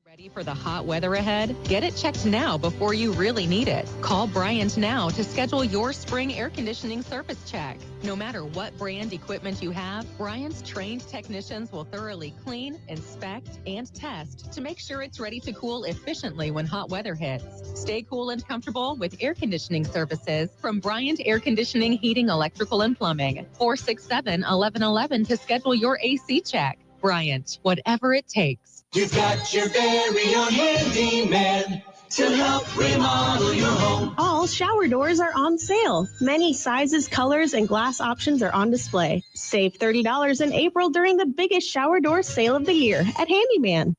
Ready for the hot weather ahead? Get it checked now before you really need it. Call Bryant now to schedule your spring air conditioning service check. No matter what brand equipment you have, Bryant's trained technicians will thoroughly clean, inspect, and test to make sure it's ready to cool efficiently when hot weather hits. Stay cool and comfortable with air conditioning services from Bryant Air Conditioning, Heating, Electrical, and Plumbing. 467-1111 to schedule your AC check. Bryant, whatever it takes. You've got your very own handyman to help remodel your home. All shower doors are on sale. Many sizes, colors, and glass options are on display. Save $30 in April during the biggest shower door sale of the year at Handyman.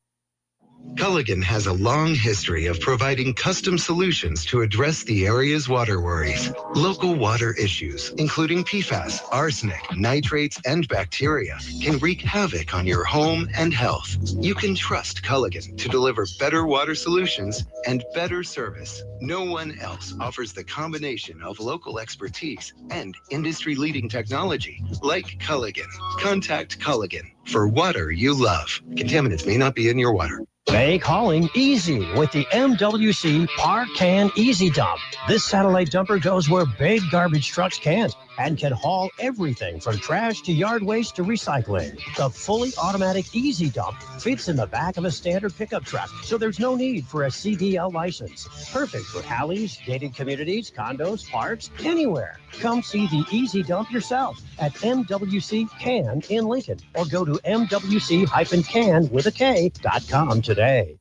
Culligan has a long history of providing custom solutions to address the area's water worries. Local water issues, including PFAS, arsenic, nitrates, and bacteria, can wreak havoc on your home and health. You can trust Culligan to deliver better water solutions and better service. No one else offers the combination of local expertise and industry-leading technology like Culligan. Contact Culligan for water you love. Contaminants may not be in your water. Make hauling easy with the MWC Park Can Easy Dump. This satellite dumper goes where big garbage trucks can't and can haul everything from trash to yard waste to recycling. The fully automatic Easy Dump fits in the back of a standard pickup truck, so there's no need for a CDL license. Perfect for alleys, gated communities, condos, parks, anywhere. Come see the Easy Dump yourself at MWC Can in Lincoln, or go to MWC-can.com today.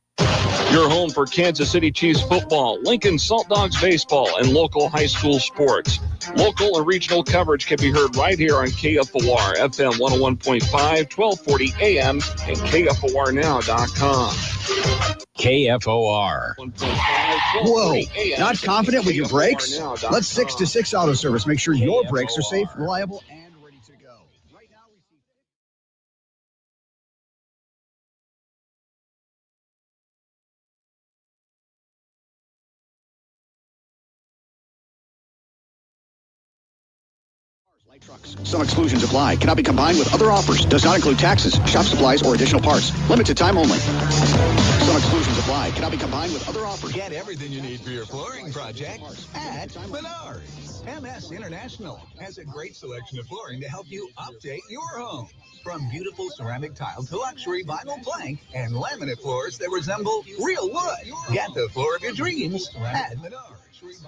Your home for Kansas City Chiefs football, Lincoln Salt Dogs baseball, and local high school sports. Local and regional coverage can be heard right here on KFOR, FM 101.5, 1240 AM, and KFORnow.com. KFOR. Whoa, not confident with your brakes? Let 6 to 6 Auto Service make sure your brakes are safe, reliable, and ready to go. Right now, light trucks. Some exclusions apply. Cannot be combined with other offers. Does not include taxes, shop supplies, or additional parts. Limited time only. Some exclusions apply. Cannot be combined with other offers. Get everything you need for your flooring project at Menards. MS International has a great selection of flooring to help you update your home. From beautiful ceramic tile to luxury vinyl plank and laminate floors that resemble real wood. Get the floor of your dreams at Menards.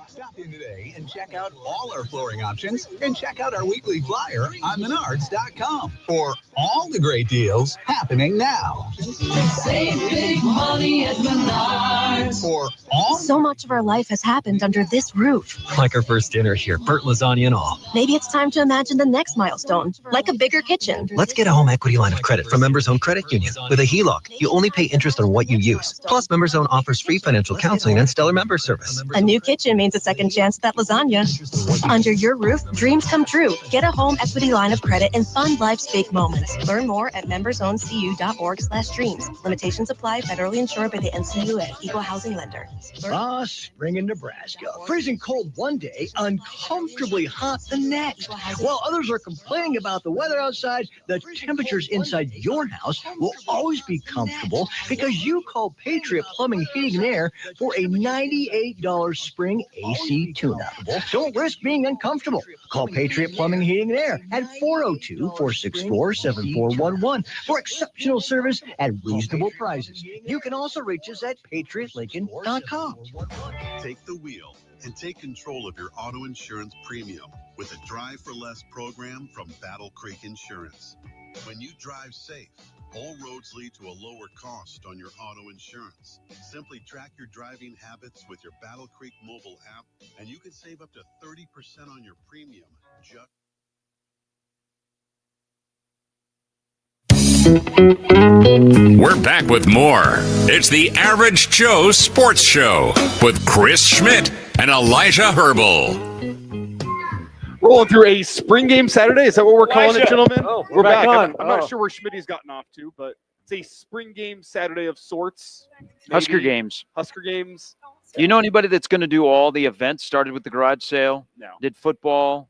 Stop in today and check out all our flooring options, and check out our weekly flyer on Menards.com for all the great deals happening now. Save big money at Menards. For all So much of our life has happened under this roof. Like our first dinner here, Burt lasagna and all. Maybe it's time to imagine the next milestone, like a bigger kitchen. Let's get a home equity line of credit from Members Owned Credit Union. With a HELOC, you only pay interest on what you use. Plus, Members Owned offers free financial counseling and stellar member service. A new kitchen means a second chance at that lasagna. Under your roof, dreams come true. Get a home equity line of credit and fund life's big moments. Learn more at membersowncu.org/dreams. Limitations apply. Federally insured by the NCUA. Equal housing lender. Spring in Nebraska. Freezing cold one day, uncomfortably hot the next. While others are complaining about the weather outside, the temperatures inside your house will always be comfortable because you call Patriot Plumbing, Heating, and Air for a $98 spring AC tune-up. Don't risk being uncomfortable. Call Patriot Plumbing, Heating, and Air at 402-464-7411 for exceptional service at reasonable prices. You can also reach us at patriotlincoln.com. Take the wheel and take control of your auto insurance premium with a Drive for Less program from Battle Creek Insurance. When you drive safe, all roads lead to a lower cost on your auto insurance. Simply track your driving habits with your Battle Creek mobile app, and you can save up to 30% on your premium. We're back with more. It's the Average Joe Sports Show with Chris Schmidt and Elijah Herbel. Rolling through a spring game Saturday. Is that what we're calling it, gentlemen? Oh, we're back. on. I'm not sure where Schmidt's gotten off to, but it's a spring game Saturday of sorts. Husker Games. Husker Games. Do you know anybody that's going to do all the events? Started with the garage sale. No. Did football.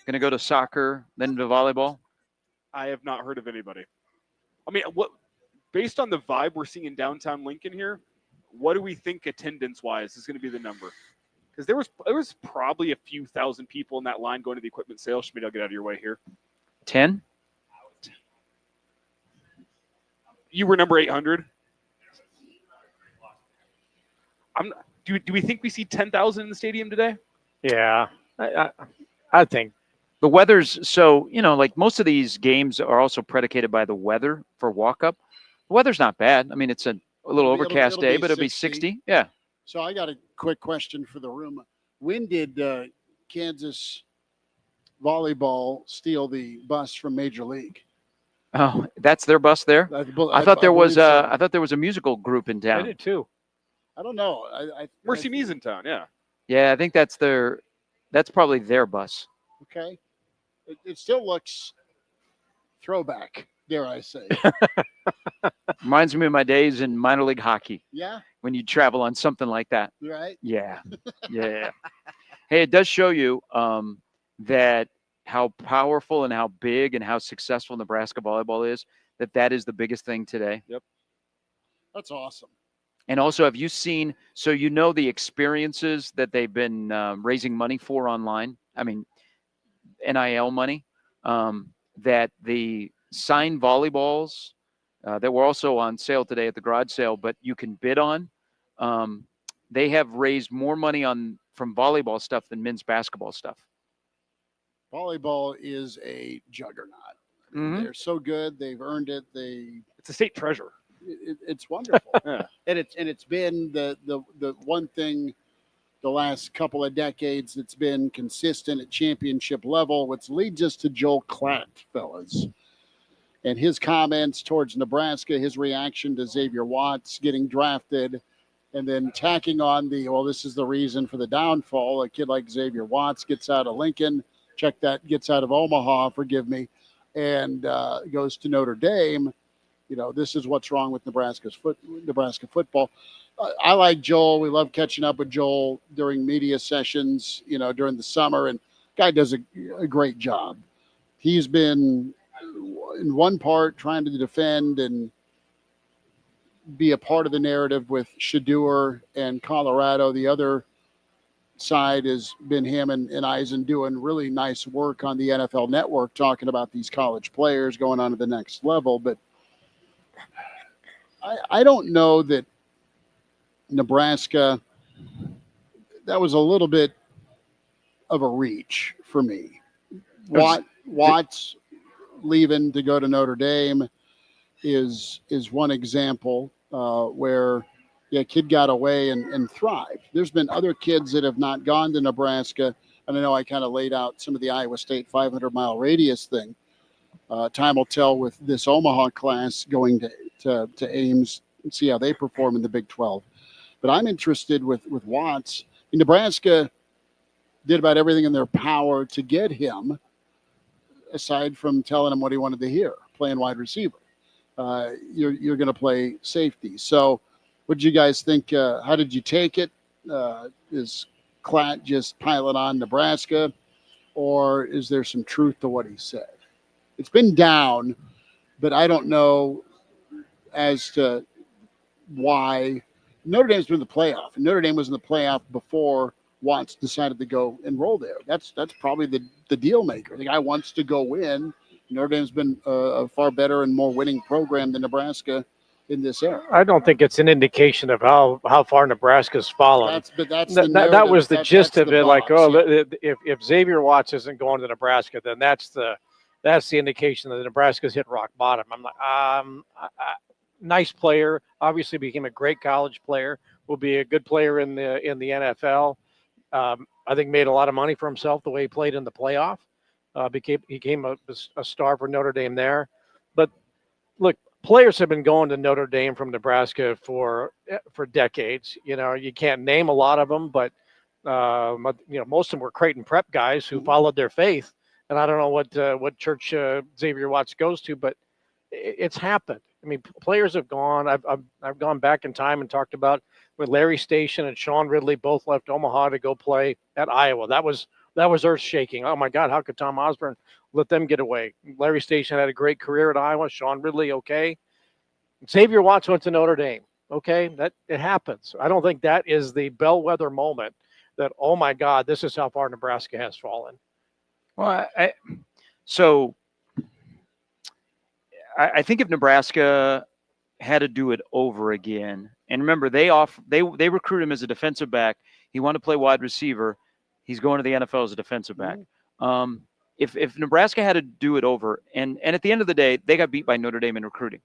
Going to go to soccer, then to volleyball. I have not heard of anybody. I mean, what? Based on the vibe we're seeing in downtown Lincoln here, what do we think attendance-wise is going to be the number? Because there was probably a few thousand people in that line going to the equipment sale. Schmidt, I'll get out of your way here. 10? You were number 800. Do we think we see 10,000 in the stadium today? Yeah, I think. The weather's so, like most of these games are also predicated by the weather for walk-up. The weather's not bad. I mean, it's a little overcast day, but it'll be 60. Yeah. So I got a quick question for the room. When did Kansas volleyball steal the bus from Major League? Oh, that's their bus there? I thought there was a musical group in town. I did too. I don't know. Mercy Me's in town, yeah. Yeah, I think that's probably their bus. Okay. It still looks throwback, dare I say. Reminds me of my days in minor league hockey. Yeah. When you travel on something like that. Right. Yeah. Yeah. Hey, it does show you that how powerful and how big and how successful Nebraska volleyball is, that is the biggest thing today. Yep. That's awesome. And also, have you seen, so you know the experiences that they've been raising money for online? I mean, NIL money, that the signed volleyballs that were also on sale today at the garage sale, but you can bid on. They have raised more money from volleyball stuff than men's basketball stuff. Volleyball is a juggernaut. Mm-hmm. They're so good. They've earned it. It's a state treasure. It's wonderful. Yeah. And it's been the one thing the last couple of decades that's been consistent at championship level, which leads us to Joel Klatt, fellas. And his comments towards Nebraska, his reaction to Xavier Watts getting drafted, and then tacking on this is the reason for the downfall. A kid like Xavier Watts gets out of Lincoln, gets out of Omaha, forgive me, and goes to Notre Dame. This is what's wrong with Nebraska football. I like Joel. We love catching up with Joel during media sessions, during the summer, and guy does a great job. He's been in one part trying to defend and be a part of the narrative with Shedeur and Colorado. The other side has been him and Eisen doing really nice work on the NFL Network, talking about these college players going on to the next level. But I don't know that Nebraska, that was a little bit of a reach for me. Watts leaving to go to Notre Dame is one example where a kid got away and thrived. There's been other kids that have not gone to Nebraska, and I know I kind of laid out some of the Iowa State 500-mile radius thing. Time will tell with this Omaha class going to Ames and see how they perform in the Big 12. But I'm interested with Watts. Nebraska did about everything in their power to get him, aside from telling him what he wanted to hear, playing wide receiver. You're going to play safety. So what did you guys think? How did you take it? Is Klatt just piling on Nebraska, or is there some truth to what he said? It's been down, but I don't know as to why. Notre Dame's been in the playoff, and Notre Dame was in the playoff before Watts decided to go enroll there. That's probably the deal maker. The guy wants to go win. Notre Dame's been a far better and more winning program than Nebraska in this era. I don't think it's an indication of how far Nebraska's fallen. That was the gist of it. Like, if Xavier Watts isn't going to Nebraska, then that's the indication that Nebraska's hit rock bottom. I'm like, nice player. Obviously, became a great college player. Will be a good player in the NFL. I think made a lot of money for himself the way he played in the playoff. Became a star for Notre Dame there. But look, players have been going to Notre Dame from Nebraska for decades. You can't name a lot of them, but most of them were Creighton prep guys who followed their faith. And I don't know what church Xavier Watts goes to, but it's happened. I mean, players have gone. I've gone back in time and talked about when Larry Station and Sean Ridley both left Omaha to go play at Iowa. That was earth shaking. Oh my God, how could Tom Osborne let them get away? Larry Station had a great career at Iowa. Sean Ridley, okay. Xavier Watts went to Notre Dame. Okay, that it happens. I don't think that is the bellwether moment that, oh my God, this is how far Nebraska has fallen. Well, I think if Nebraska had to do it over again, and remember they recruit him as a defensive back. He wanted to play wide receiver. He's going to the NFL as a defensive back. If Nebraska had to do it over, and at the end of the day, they got beat by Notre Dame in recruiting.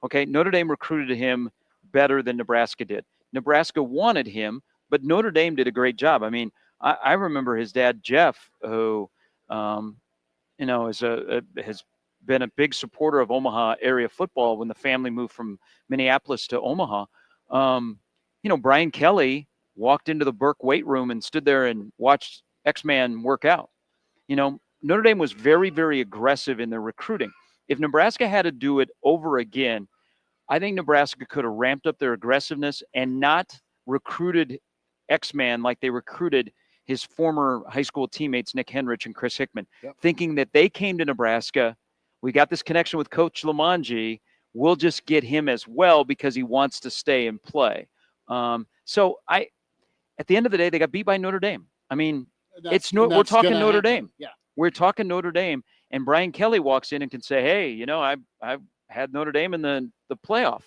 Okay, Notre Dame recruited him better than Nebraska did. Nebraska wanted him, but Notre Dame did a great job. I mean, I remember his dad, Jeff, who has been a big supporter of Omaha area football when the family moved from Minneapolis to Omaha. Brian Kelly walked into the Burke weight room and stood there and watched X-Man work out. Notre Dame was very, very aggressive in their recruiting. If Nebraska had to do it over again, I think Nebraska could have ramped up their aggressiveness and not recruited X-Man like they recruited his former high school teammates, Nick Henrich and Chris Hickman, Yep. thinking that they came to Nebraska. We got this connection with Coach Lamanji. We'll just get him as well because he wants to stay and play. At the end of the day, they got beat by Notre Dame. I mean, we're talking Notre Dame. Yeah. We're talking Notre Dame, and Brian Kelly walks in and can say, hey, I've had Notre Dame in the playoff.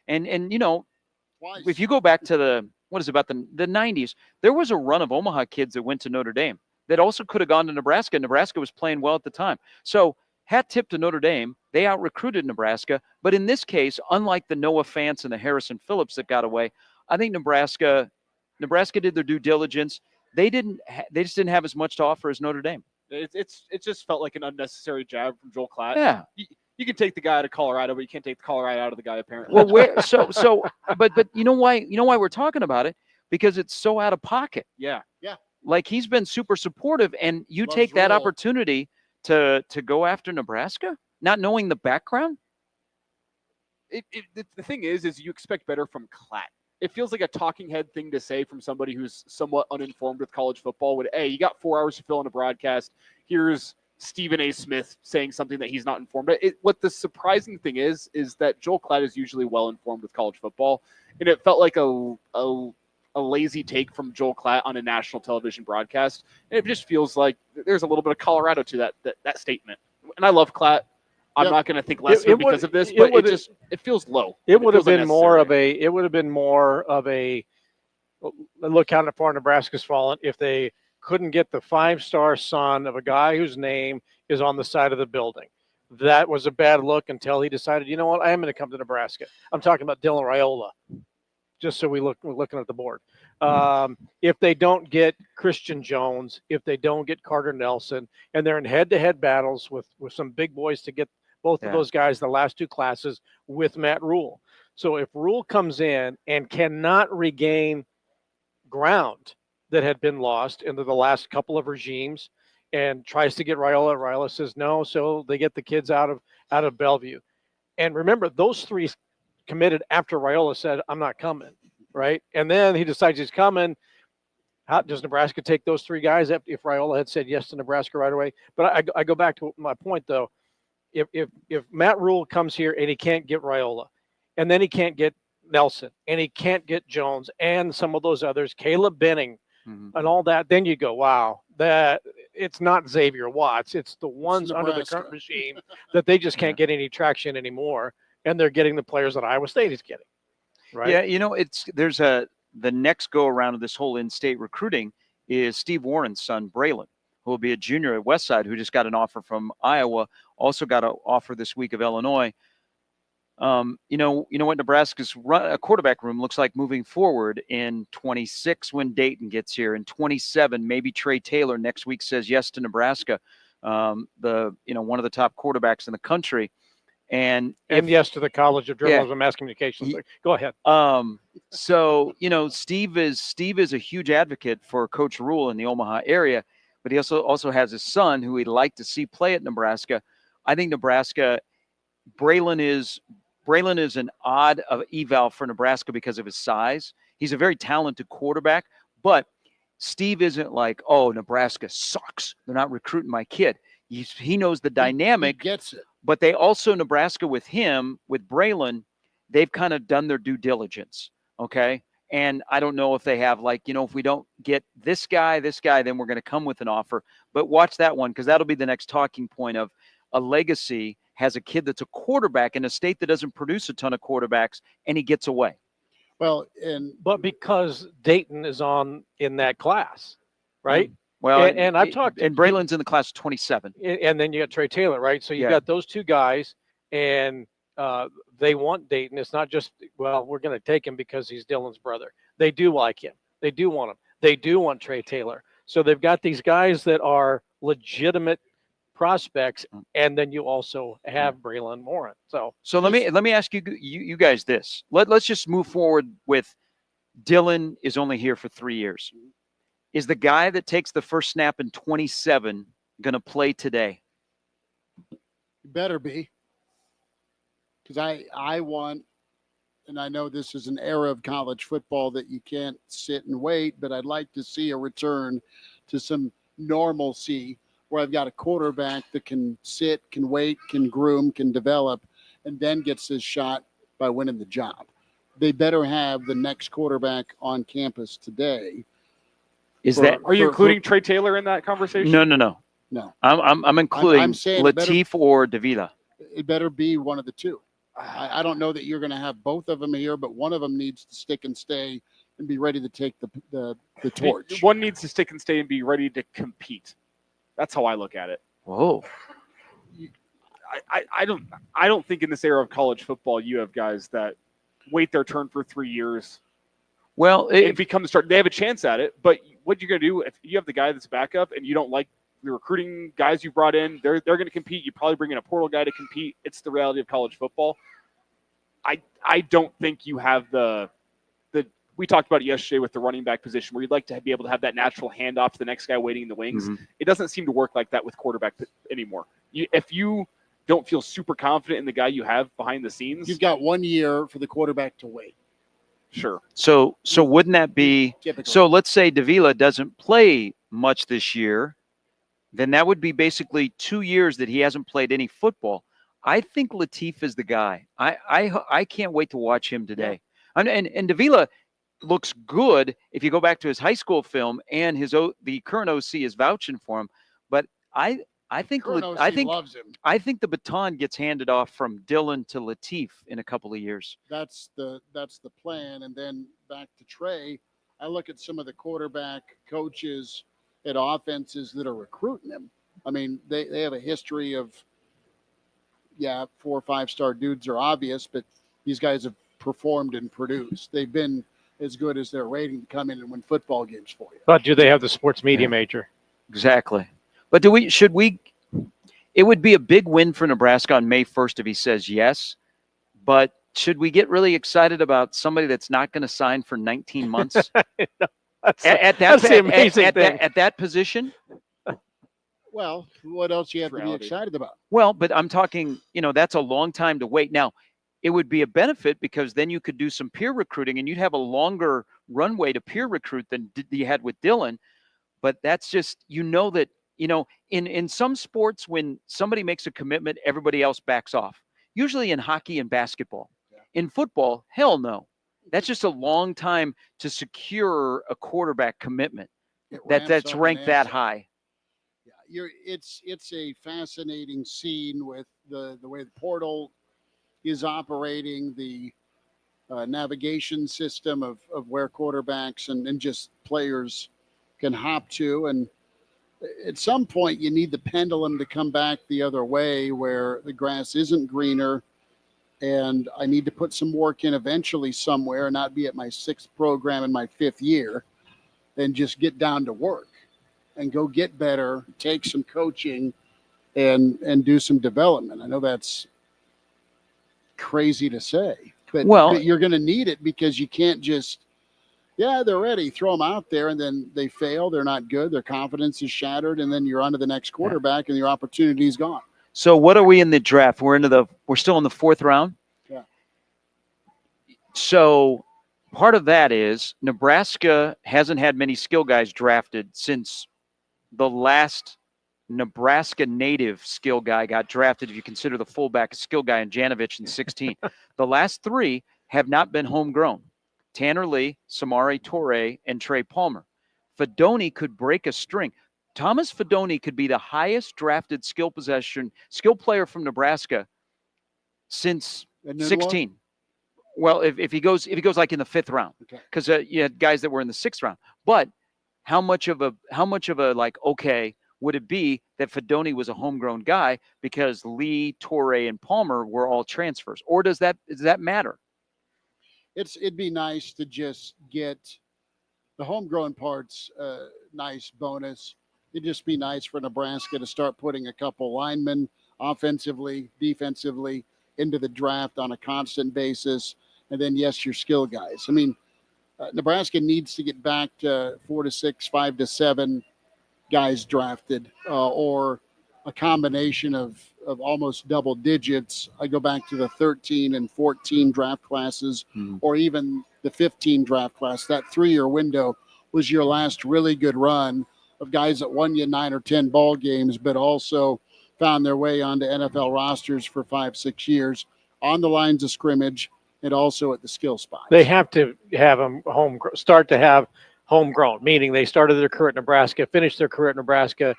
And if you go back to the 90s, there was a run of Omaha kids that went to Notre Dame that also could have gone to Nebraska. Nebraska was playing well at the time. So hat tip to Notre Dame. They out-recruited Nebraska. But in this case, unlike the Noah Fants and the Harrison Phillips that got away, I think Nebraska did their due diligence. They just didn't have as much to offer as Notre Dame. It just felt like an unnecessary jab from Joel Klatt. Yeah. You can take the guy out of Colorado, but you can't take the Colorado out of the guy apparently. Well, but you know why we're talking about it? Because it's so out of pocket. Yeah. Like he's been super supportive, and you Loves take that Rule. opportunity to go after Nebraska, not knowing the background. The thing is you expect better from Klatt. It feels like a talking head thing to say from somebody who's somewhat uninformed with college football. Hey, you got 4 hours to fill in a broadcast. Here's Stephen A. Smith saying something that he's not informed. What the surprising thing is that Joel Klatt is usually well informed with college football, and it felt like a lazy take from Joel Klatt on a national television broadcast. And it just feels like there's a little bit of Colorado to that statement. And I love Klatt. I'm not going to think less of him because of this, but it feels low. It would have been more of a look how far Nebraska's fallen if they couldn't get the 5-star son of a guy whose name is on the side of the building. That was a bad look until he decided, you know what, I am going to come to Nebraska. I'm talking about Dylan Raiola, just so we're looking at the board. If they don't get Christian Jones, if they don't get Carter Nelson, and they're in head-to-head battles with some big boys to get both of those guys the last 2 classes with Matt Rule. So if Rule comes in and cannot regain ground that had been lost into the last couple of regimes and tries to get Raiola says no, so they get the kids out of Bellevue. And remember, those 3 committed after Raiola said, I'm not coming, right? And then he decides he's coming. How does Nebraska take those 3 guys if Raiola had said yes to Nebraska right away? But I go back to my point, though. If Matt Rule comes here and he can't get Raiola, and then he can't get Nelson, and he can't get Jones, and some of those others, Caleb Benning, and all that, then you go, wow, that it's not Xavier Watts. It's the ones under the current regime that they just can't get any traction anymore, and they're getting the players that Iowa State is getting. Right? Yeah, the next go around of this whole in-state recruiting is Steve Warren's son, Braylon, who will be a junior at Westside, who just got an offer from Iowa, also got an offer this week of Illinois. You know what Nebraska's a quarterback room looks like moving forward in 26 when Dayton gets here. In 27, maybe Trey Taylor next week says yes to Nebraska, one of the top quarterbacks in the country. And yes to the College of Journalism and Mass Communications. Go ahead. So Steve is a huge advocate for Coach Rule in the Omaha area, but he also has his son who he'd like to see play at Nebraska. I think Nebraska, Braylon is an odd eval for Nebraska because of his size. He's a very talented quarterback, but Steve isn't like, oh, Nebraska sucks, they're not recruiting my kid. He knows the dynamic. He gets it. But they also, Nebraska with Braylon, they've kind of done their due diligence, okay? And I don't know if they have, if we don't get this guy, then we're going to come with an offer. But watch that one, because that'll be the next talking point of a legacy has a kid that's a quarterback in a state that doesn't produce a ton of quarterbacks, and he gets away. Well, but because Dayton is in that class, right? Well, and I've talked, and Braylon's in the class of 27, and then you got Trey Taylor, right? So you got those 2 guys, and they want Dayton. It's not just, well, we're going to take him because he's Dylan's brother. They do like him. They do want him. They do want Trey Taylor. So they've got these guys that are legitimate prospects, and then you also have Braylon Warren. So let me ask you guys this. Let's just move forward with Dylan is only here for 3 years. Is the guy that takes the first snap in 27 going to play today? Better be. Because I want, and I know this is an era of college football that you can't sit and wait, but I'd like to see a return to some normalcy where I've got a quarterback that can sit, can wait, can groom, can develop, and then gets his shot by winning the job. They better have the next quarterback on campus today. Are you including Trey Taylor in that conversation? No. I'm including I'm saying Latif or Davila. It better be one of the two. I don't know that you're going to have both of them here, but one of them needs to stick and stay and be ready to take the torch. One needs to stick and stay and be ready to compete. That's how I look at it. Whoa. I don't think in this era of college football you have guys that wait their turn for 3 years. Well, it becomes the start. They have a chance at it, but what you're going to do if you have the guy that's backup and you don't like the recruiting guys you brought in, they're going to compete. You probably bring in a portal guy to compete. It's the reality of college football. I don't think you have the we talked about it yesterday with the running back position where you'd like to be able to have that natural handoff to the next guy waiting in the wings. Mm-hmm. It doesn't seem to work like that with quarterback anymore. If you don't feel super confident in the guy you have behind the scenes, you've got 1 year for the quarterback to wait. Sure. So wouldn't that be typical? So let's say Davila doesn't play much this year, then that would be basically 2 years that he hasn't played any football. I think Latif is the guy. I can't wait to watch him today. Yeah. And Davila looks good if you go back to his high school film, and the current OC is vouching for him. But I think loves him. I think the baton gets handed off from Dylan to Latif in a couple of years. That's the plan. And then back to Trey, I look at some of the quarterback coaches at offenses that are recruiting him. I mean, they have a history of 4 or 5 star dudes are obvious, but these guys have performed and produced. They've been as good as their rating to come in and win football games for you. But do they have the sports media major? Exactly. But it would be a big win for Nebraska on May 1st if he says yes. But should we get really excited about somebody that's not going to sign for 19 months? That's the amazing thing. At that position? Well, what else you have to be excited about? Well, but I'm talking, that's a long time to wait. Now, it would be a benefit because then you could do some peer recruiting and you'd have a longer runway to peer recruit than you had with Dylan. But that's just, that, in some sports, when somebody makes a commitment, everybody else backs off. Usually in hockey and basketball. Yeah. In football, hell no. That's just a long time to secure a quarterback commitment that's ranked that high. Yeah, it's a fascinating scene with the way the portal is operating, the navigation system of where quarterbacks and just players can hop to. And at some point, you need the pendulum to come back the other way where the grass isn't greener. And I need to put some work in eventually somewhere, not be at my 6th program in my 5th year, and just get down to work and go get better, take some coaching and do some development. I know that's crazy to say, but you're going to need it because you can't just, they're ready, throw them out there and then they fail. They're not good. Their confidence is shattered. And then you're on to the next quarterback and your opportunity is gone. So what are we in the draft? We're still in the 4th round. Yeah. So part of that is Nebraska hasn't had many skill guys drafted since the last Nebraska native skill guy got drafted, if you consider the fullback a skill guy, in Janovich in 16. The last 3 have not been homegrown. Tanner Lee, Samari Torre, and Trey Palmer. Fedoni could break a string. Thomas Fedoni could be the highest drafted skill player from Nebraska since 16. Well, if he goes like in the 5th round, because you had guys that were in the 6th round. But how much of a would it be that Fedoni was a homegrown guy because Lee, Torre, and Palmer were all transfers? Or does that matter? It'd be nice to just get the homegrown parts, nice bonus. It'd just be nice for Nebraska to start putting a couple linemen offensively, defensively into the draft on a constant basis. And then, yes, your skill guys. I mean, Nebraska needs to get back to 4 to 6, 5 to 7 guys drafted, or a combination of almost double digits. I go back to the 13 and 14 draft classes, or even the 15 draft class. That 3-year window was your last really good run of guys that won you 9 or 10 ball games, but also found their way onto NFL rosters for 5-6 years on the lines of scrimmage and also at the skill spots. They have to have them start to have homegrown, meaning they started their career at Nebraska, finished their career at Nebraska,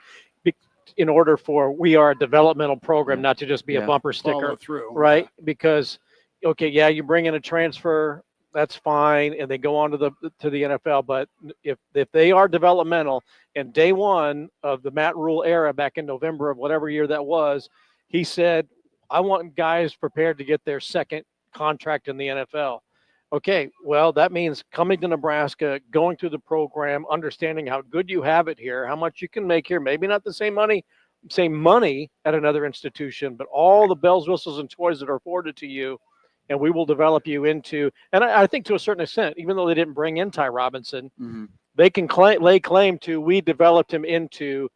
in order for we are a developmental program, not to just be a bumper sticker, Follow through. right? Because, okay, yeah, you bring in a transfer, that's fine, and they go on to the NFL. But if they are developmental, and day one of the Matt Rule era back in November of whatever year that was, he said, I want guys prepared to get their second contract in the NFL. Okay, well, that means coming to Nebraska, going through the program, understanding how good you have it here, how much you can make here, maybe not the same money at another institution, but all the bells, whistles, and toys that are afforded to you, and we will develop you into, and I think to a certain extent, even though they didn't bring in Ty Robinson, they can lay claim to, we developed him into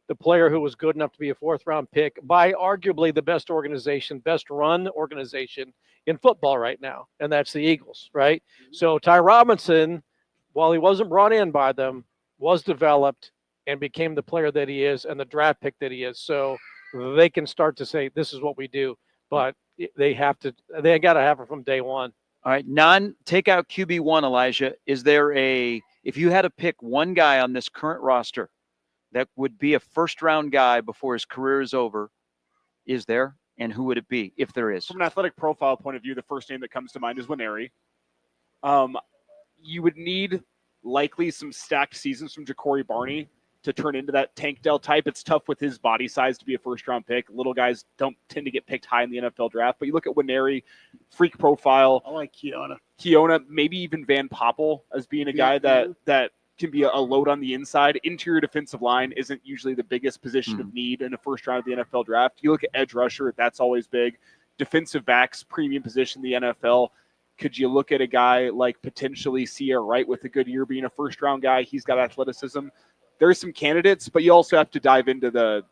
the player who was good enough to be a 4th-round pick by arguably the best run organization in football right now, and that's the Eagles, right? So Ty Robinson, while he wasn't brought in by them, was developed and became the player that he is and the draft pick that he is. So they can start to say, this is what we do, but they got to have it from day one. All right, take out QB1, Elijah. Is there if you had to pick one guy on this current roster that would be a first-round guy before his career is over, is there? And who would it be, if there is? From an athletic profile point of view, the first name that comes to mind is Winery. You would need likely some stacked seasons from Ja'Cory Barney to turn into that Tank Dell type. It's tough with his body size to be a first-round pick. Little guys don't tend to get picked high in the NFL draft. But you look at Winery, freak profile. I like Keona. Maybe even Van Poppel as being a guy that can be a load on the inside. Interior defensive line isn't usually the biggest position of need in the first round of the NFL draft. You look at edge rusher, that's always big. Defensive backs, premium position in the NFL. Could you look at a guy like potentially Sierra Wright with a good year being a first round guy? He's got athleticism. There's some candidates, but you also have to dive into the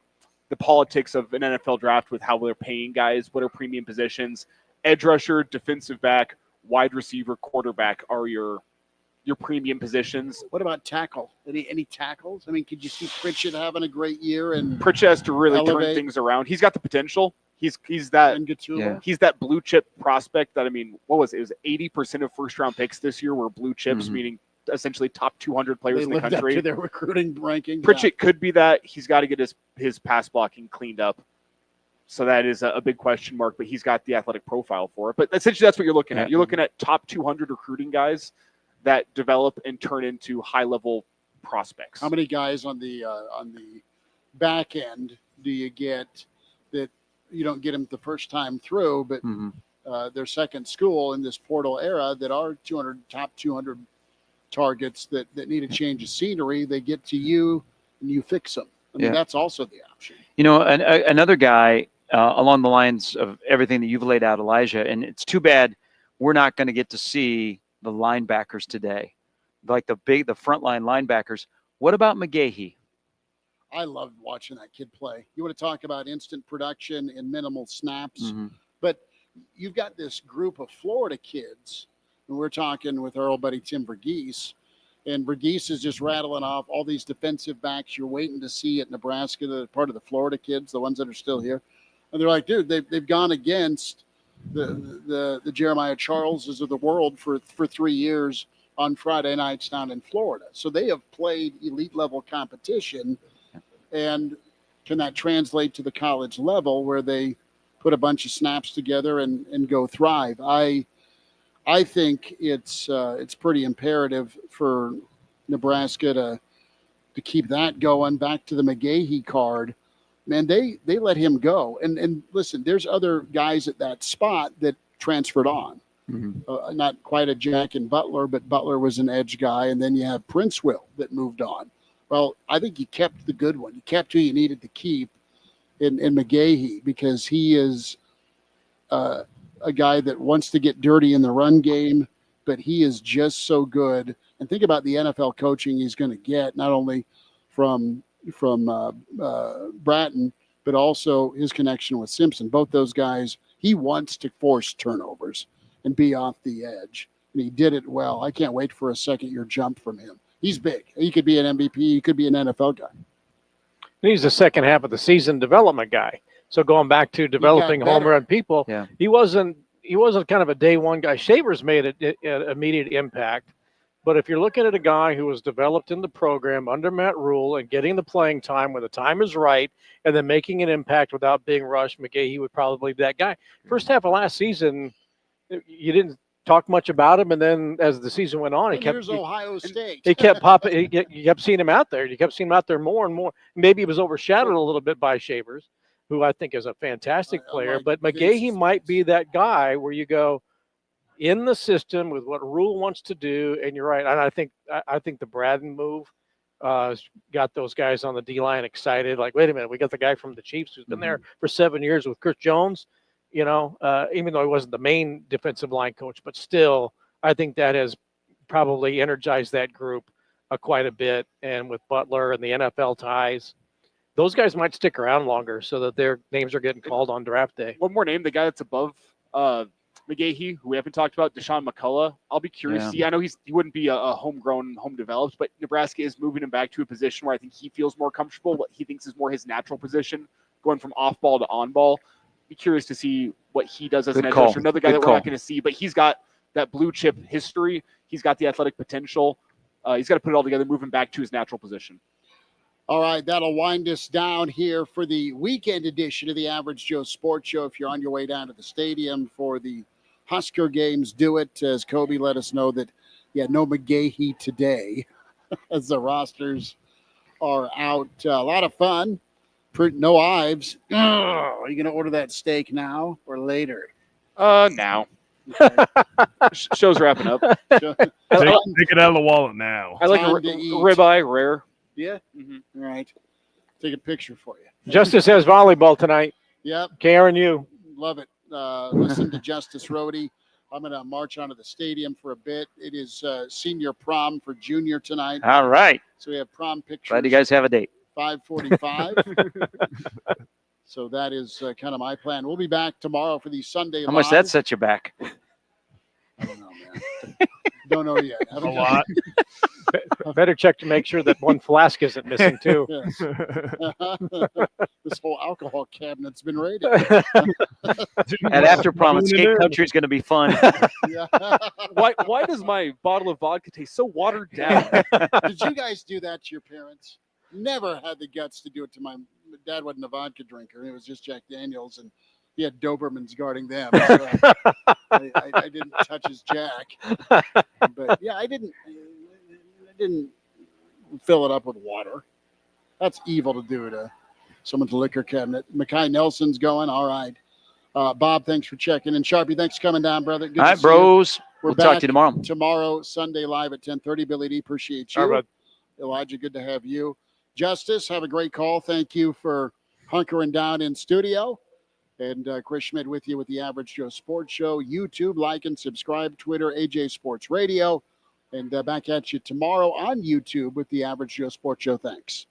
politics of an NFL draft with how they're paying guys, what are premium positions. Edge rusher, defensive back, wide receiver, quarterback are your premium positions. What about tackle? Any tackles? I mean, could you see Pritchett having a great year? And Pritchett has to really turn things around. He's got the potential. He's that blue chip prospect that, I mean, what was it? It was 80% of first round picks this year were blue chips, meaning essentially top 200 players in the country. Up to their recruiting ranking. Pritchett could be that. He's got to get his pass blocking cleaned up. So that is a big question mark, but he's got the athletic profile for it. But essentially that's what you're looking at. You're looking at top 200 recruiting guys that develop and turn into high-level prospects. How many guys on the back end do you get that you don't get them the first time through, but their second school in this portal era that are top 200 targets that need a change of scenery? They get to you and you fix them. I mean, that's also the option. You know, another guy along the lines of everything that you've laid out, Elijah, and it's too bad we're not going to get to see the linebackers today, like the frontline linebackers. What about McGahee? I loved watching that kid play. You want to talk about instant production and minimal snaps, but you've got this group of Florida kids, and we're talking with our old buddy Tim Verghese, and Verghese is just rattling off all these defensive backs you're waiting to see at Nebraska, that are part of the Florida kids, the ones that are still here. And they're like, dude, they've gone against the Jeremiah Charleses of the world for 3 years on Friday nights down in Florida. So they have played elite level competition. And can that translate to the college level where they put a bunch of snaps together and go thrive? I think it's pretty imperative for Nebraska to keep that going. Back to the McGahee card. Man, they let him go. And listen, there's other guys at that spot that transferred on. Not quite a Jack and Butler, but Butler was an edge guy. And then you have Prince Will that moved on. Well, I think you kept the good one. You kept who you needed to keep in McGahee, because he is a guy that wants to get dirty in the run game, but he is just so good. And think about the NFL coaching he's going to get, not only from Bratton, but also his connection with Simpson. Both those guys, he wants to force turnovers and be off the edge. And he did it well. I can't wait for a second-year jump from him. he's big. He could be an MVP. He could be an NFL guy. He's the second half of the season development guy. So going back to developing home run people, he wasn't kind of a day one guy. Shavers made an immediate impact. But if you're looking at a guy who was developed in the program under Matt Rule and getting the playing time when the time is right and then making an impact without being rushed, McGahee would probably be that guy. First half of last season, you didn't talk much about him, and then as the season went on, Ohio State. He kept popping. You kept seeing him out there. You kept seeing him out there more and more. Maybe he was overshadowed a little bit by Shavers, who I think is a fantastic player. But McGahee might be that guy where you go in the system with what Rule wants to do, and you're right. And I think the Braden move got those guys on the D line excited. Like, wait a minute, we got the guy from the Chiefs who's been there for 7 years with Chris Jones. You know, even though he wasn't the main defensive line coach, but still, I think that has probably energized that group quite a bit. And with Butler and the NFL ties, those guys might stick around longer so that their names are getting called on draft day. One more name, the guy that's above McGahee, who we haven't talked about, Deshaun McCullough. I'll be curious to see. I know he wouldn't be a homegrown, home developed, but Nebraska is moving him back to a position where I think he feels more comfortable, what he thinks is more his natural position, going from off ball to on ball. Be curious to see what he does as an edge rusher. Another guy that we're not going to see, but he's got that blue chip history. He's got the athletic potential. He's got to put it all together, move him back to his natural position. All right, that'll wind us down here for the weekend edition of the Average Joe Sports Show. If you're on your way down to the stadium for the Husker Games, do it. As Kobe let us know that, no McGahee today as the rosters are out. A lot of fun. No Ives. Are you going to order that steak now or later? Now. Okay. Show's wrapping up. Take it out of the wallet now. I like a ribeye rare. Yeah? All right. Take a picture for you. Justice has volleyball tonight. Yep. Karen, you. Love it. Listen to Justice Rhody. I'm going to march onto the stadium for a bit. It is senior prom for junior tonight. All right. So we have prom pictures. Glad you guys have a date. 5:45. So that is kind of my plan. We'll be back tomorrow for the Sunday. How much that set you back? I don't know, man. Don't know yet. A lot. Better check to make sure that one flask isn't missing too. Yes. This whole alcohol cabinet's been raided. And after prom, Escape Country is going to be fun. Yeah. Why does my bottle of vodka taste so watered down? Did you guys do that to your parents? Never had the guts to do it to my dad. Wasn't a vodka drinker. It was just Jack Daniels, and he had Dobermans guarding them. So I didn't touch his Jack. But yeah, I didn't fill it up with water. That's evil to do to someone's liquor cabinet. Mackay Nelson's going. All right. Bob, thanks for checking in. Sharpie, thanks for coming down, brother. Good All right, bros. We'll talk to you tomorrow. Tomorrow, Sunday live at 10:30. Billy D, appreciate you. All right. Elijah, good to have you. Justice, have a great call. Thank you for hunkering down in studio. And Chris Schmidt with you with the Average Joe Sports Show. YouTube, like and subscribe. Twitter, AJ Sports Radio. And back at you tomorrow on YouTube with the Average Joe Sports Show. Thanks.